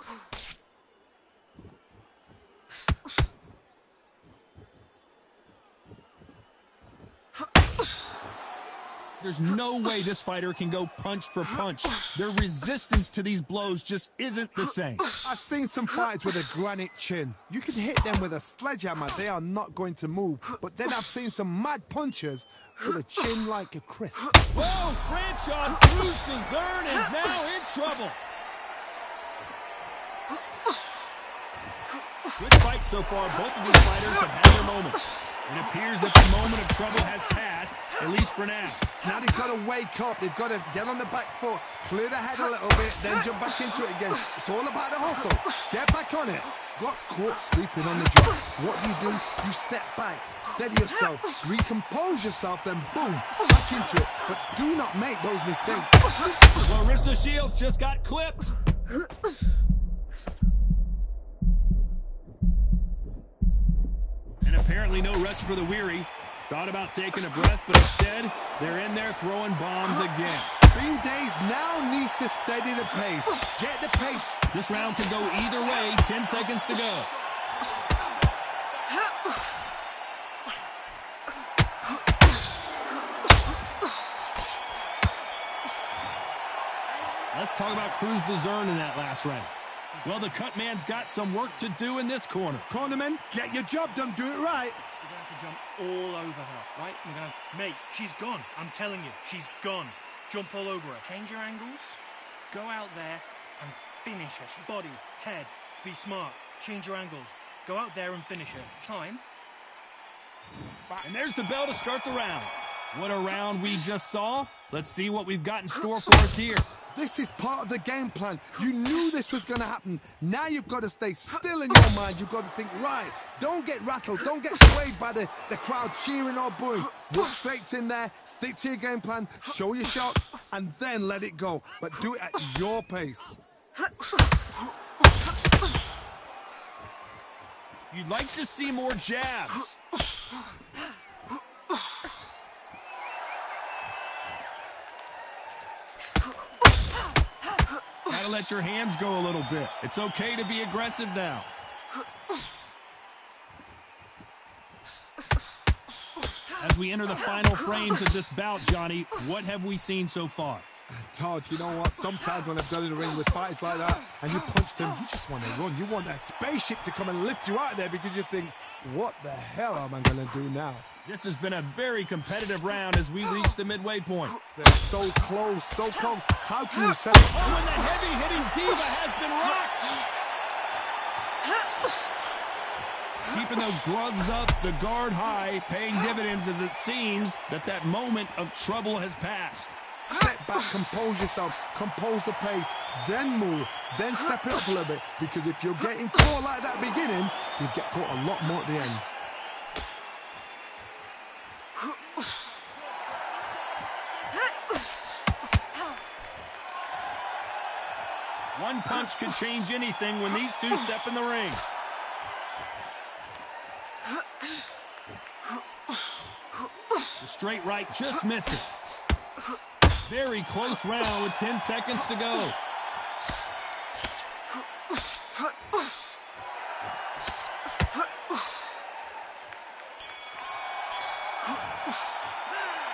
There's no way this fighter can go punch for punch. Their resistance to these blows just isn't the same. I've seen some fighters with a granite chin. You can hit them with a sledgehammer, they are not going to move. But then I've seen some mad punchers with a chin like a crisp. Whoa, Franchon Cruz Dezern is now in trouble. Good fight so far. Both of these fighters have had their moments. It appears that the moment of trouble has passed. at least for now. Now they've got to wake up. They've got to get on the back foot, clear the head a little bit, then jump back into it again. It's all about the hustle. Get back on it. Got caught sleeping on the job. What do? You step back, steady yourself, recompose yourself, then boom, back into it. But do not make those mistakes. Larissa Shields just got clipped. And apparently no rest for the weary. Thought about taking a breath, but instead, they're in there throwing bombs again. Green Days now needs to steady the pace. Get the pace. This round can go either way. 10 seconds to go. Let's talk about Cruz Dezern in that last round. Well, the cut man's got some work to do in this corner. Cornerman, get your job done. Do it right. We're going to have to jump all over her, right? We're going to... Mate, she's gone. I'm telling you, she's gone. Jump all over her. Change your angles. Go out there and finish her. She's body, head, be smart. Change your angles. Go out there and finish her. Time. And there's the bell to start the round. What a round we just saw. Let's see what we've got in store for us here. This is part of the game plan. You knew this was going to happen. Now you've got to stay still in your mind. You've got to think, right, don't get rattled. Don't get swayed by the crowd cheering or booing. Walk straight in there, stick to your game plan, show your shots, and then let it go. But do it at your pace. You'd like to see more jabs. Gotta let your hands go a little bit. It's okay to be aggressive now. As we enter the final frames of this bout, Johnny, what have we seen so far? Todd, you know what? Sometimes when I've done in the ring with fights like that, and you punched him, you just want to run. You want that spaceship to come and lift you out of there because you think, what the hell am I going to do now? This has been a very competitive round as we reach the midway point. They're so close, so close. How can you say it? Oh, and the heavy-hitting diva has been rocked. Keeping those gloves up, the guard high, paying dividends as it seems that moment of trouble has passed. Step back, compose yourself, compose the pace, then move, then step it up a little bit. Because if you're getting caught like that beginning, you get caught a lot more at the end. One punch could change anything when these two step in the ring. The straight right just misses. Very close round with 10 seconds to go.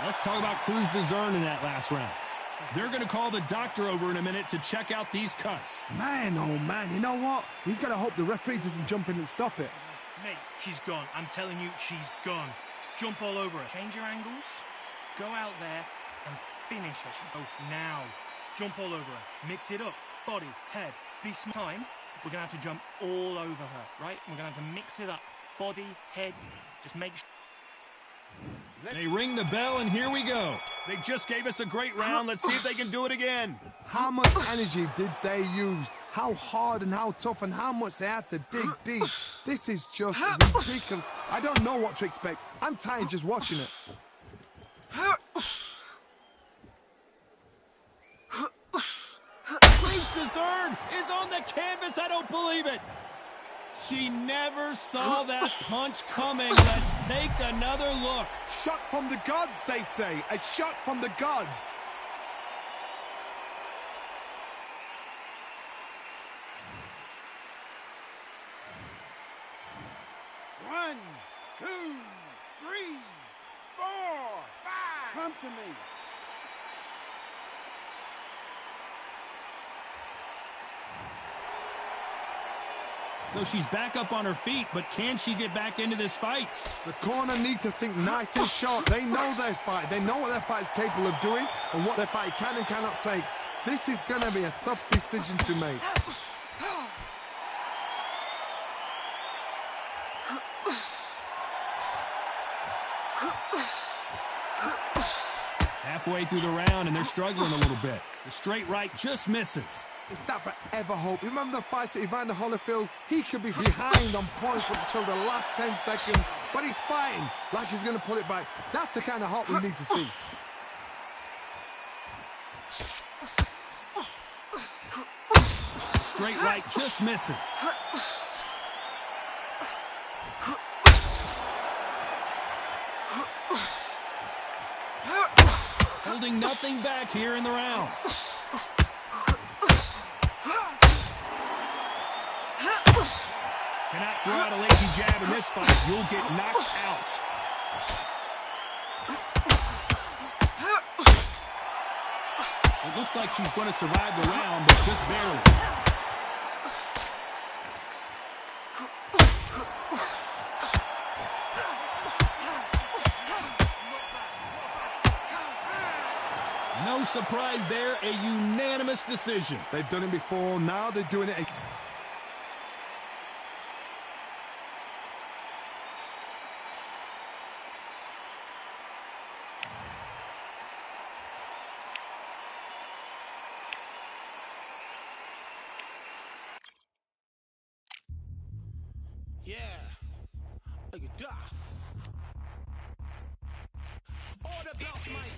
Let's talk about Cruz Dezern in that last round. They're going to call the doctor over in a minute to check out these cuts. Man, oh man, you know what? He's got to hope the referee doesn't jump in and stop it. Mate, she's gone. I'm telling you, she's gone. Jump all over her. Change your angles. Go out there and finish her. She's now. Jump all over her. Mix it up. Body, head, be smart. Time. We're going to have to jump all over her, right? We're going to have to mix it up. Body, head, just make sure. They ring the bell, and here we go. They just gave us a great round. Let's see if they can do it again. How much energy did they use? How hard and how tough and how much they had to dig deep. This is just ridiculous. I don't know what to expect. I'm tired just watching it. Cruz Dezern is on the canvas. I don't believe it. She never saw that punch coming. Let's take another look. Shot from the gods, they say. A shot from the gods. One, two, three, four, five. Come to me. So she's back up on her feet, but can she get back into this fight? The corner need to think nice and sharp. They know their fight. They know what their fight is capable of doing and what their fight can and cannot take. This is going to be a tough decision to make. halfway through the round, and they're struggling a little bit. The straight right just misses. Is that forever hope? Remember the fighter Evander Holyfield? He could be behind on points until the last 10 seconds, but he's fighting like he's going to pull it back. That's the kind of hope we need to see. Straight right just misses. Holding nothing back here in the round. Cannot throw out a lazy jab in this fight. You'll get knocked out. It looks like she's going to survive the round, but just barely. No surprise there, a unanimous decision. They've done it before, now they're doing it again. Yeah. Look at that. All the belts, mighty.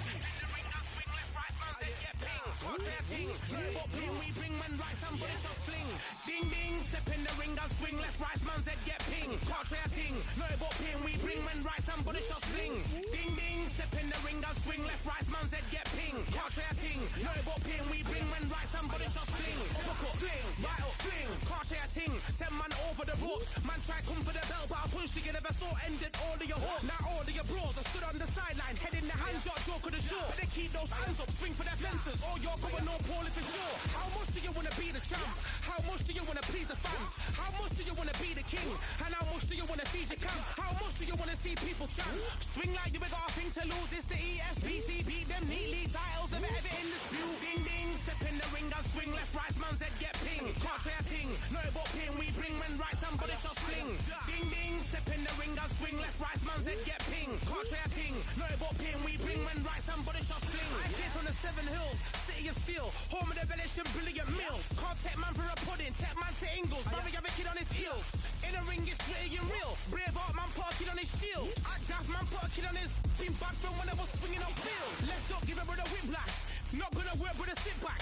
Swing left, right, man's head get ping. Contrary ting. No ping, we bring man right, somebody shots fling. Ding ding, step in the ring and swing left, right, man's head get ping. Contrary ting. No ping, we bring man right, somebody shots fling. Ding ding, step in the ring and swing left, right, man's head get ping. Contrary ting. No ping, we bring man right, somebody shots fling. Uppercut, fling, right up, fling. Contrary ting. Send man over the ropes. Man try come for the bell, but I punched you never saw ended all of your hopes. Now all of your bros are stood on the sideline, head in the hand, shot, joke of the show. But they keep those hands up, swing for their fences. All you're going on, Paul, if it's sure. How much do you want to be the champ? How much do you want to please the fans? How much do you want to be the king? And how much do you want to feed your camp? How much do you want to see people champ? Swing like you got a thing to lose. It's the ESPC, beat them neatly. Titles never ever in dispute. Ding ding, step in the ring and swing left, right, man's head get ping. Can't say a thing, no but ping. We bring men right, somebody shots fling. Ding ding, step in the ring and swing left, right, man's head get ping. Can't say a thing, no but ping. We bring men right, somebody shots fling. I came from the 7 Hills, city of steel, home of the village and brilliant meals. Can't take man for a pudding, take man to Ingles. Brother have a kid on his heels. In a ring, it's gritty and real. Braveheart man put a kid on his shield. Act daft man put a kid on his. Been back from when I was swinging on field. Left up, give a brother whiplash. Not gonna work with a sit back.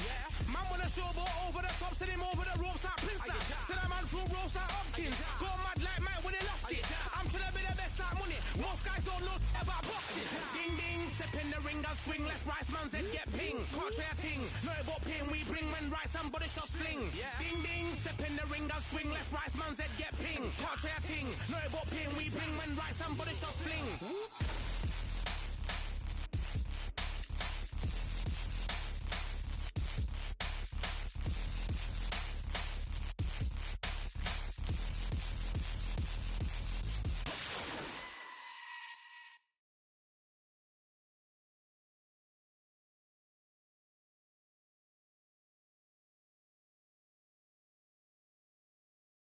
Man wanna show ball over the top, send him over the ropes like Prince Snap. Send a man through ropes like Hopkins. Go mad like Mike when he lost it. I'm trying to be the best like money. Most guys don't know about boxing. Ding ding, step in the ring and swing left, right, man's head get ping. Can't try a ting, no but ping. We bring men right, somebody shots fling. Ding ding, step in the ring and swing left, right, man's head get ping. Can't try a ting, no but ping. We bring men right, somebody shots fling.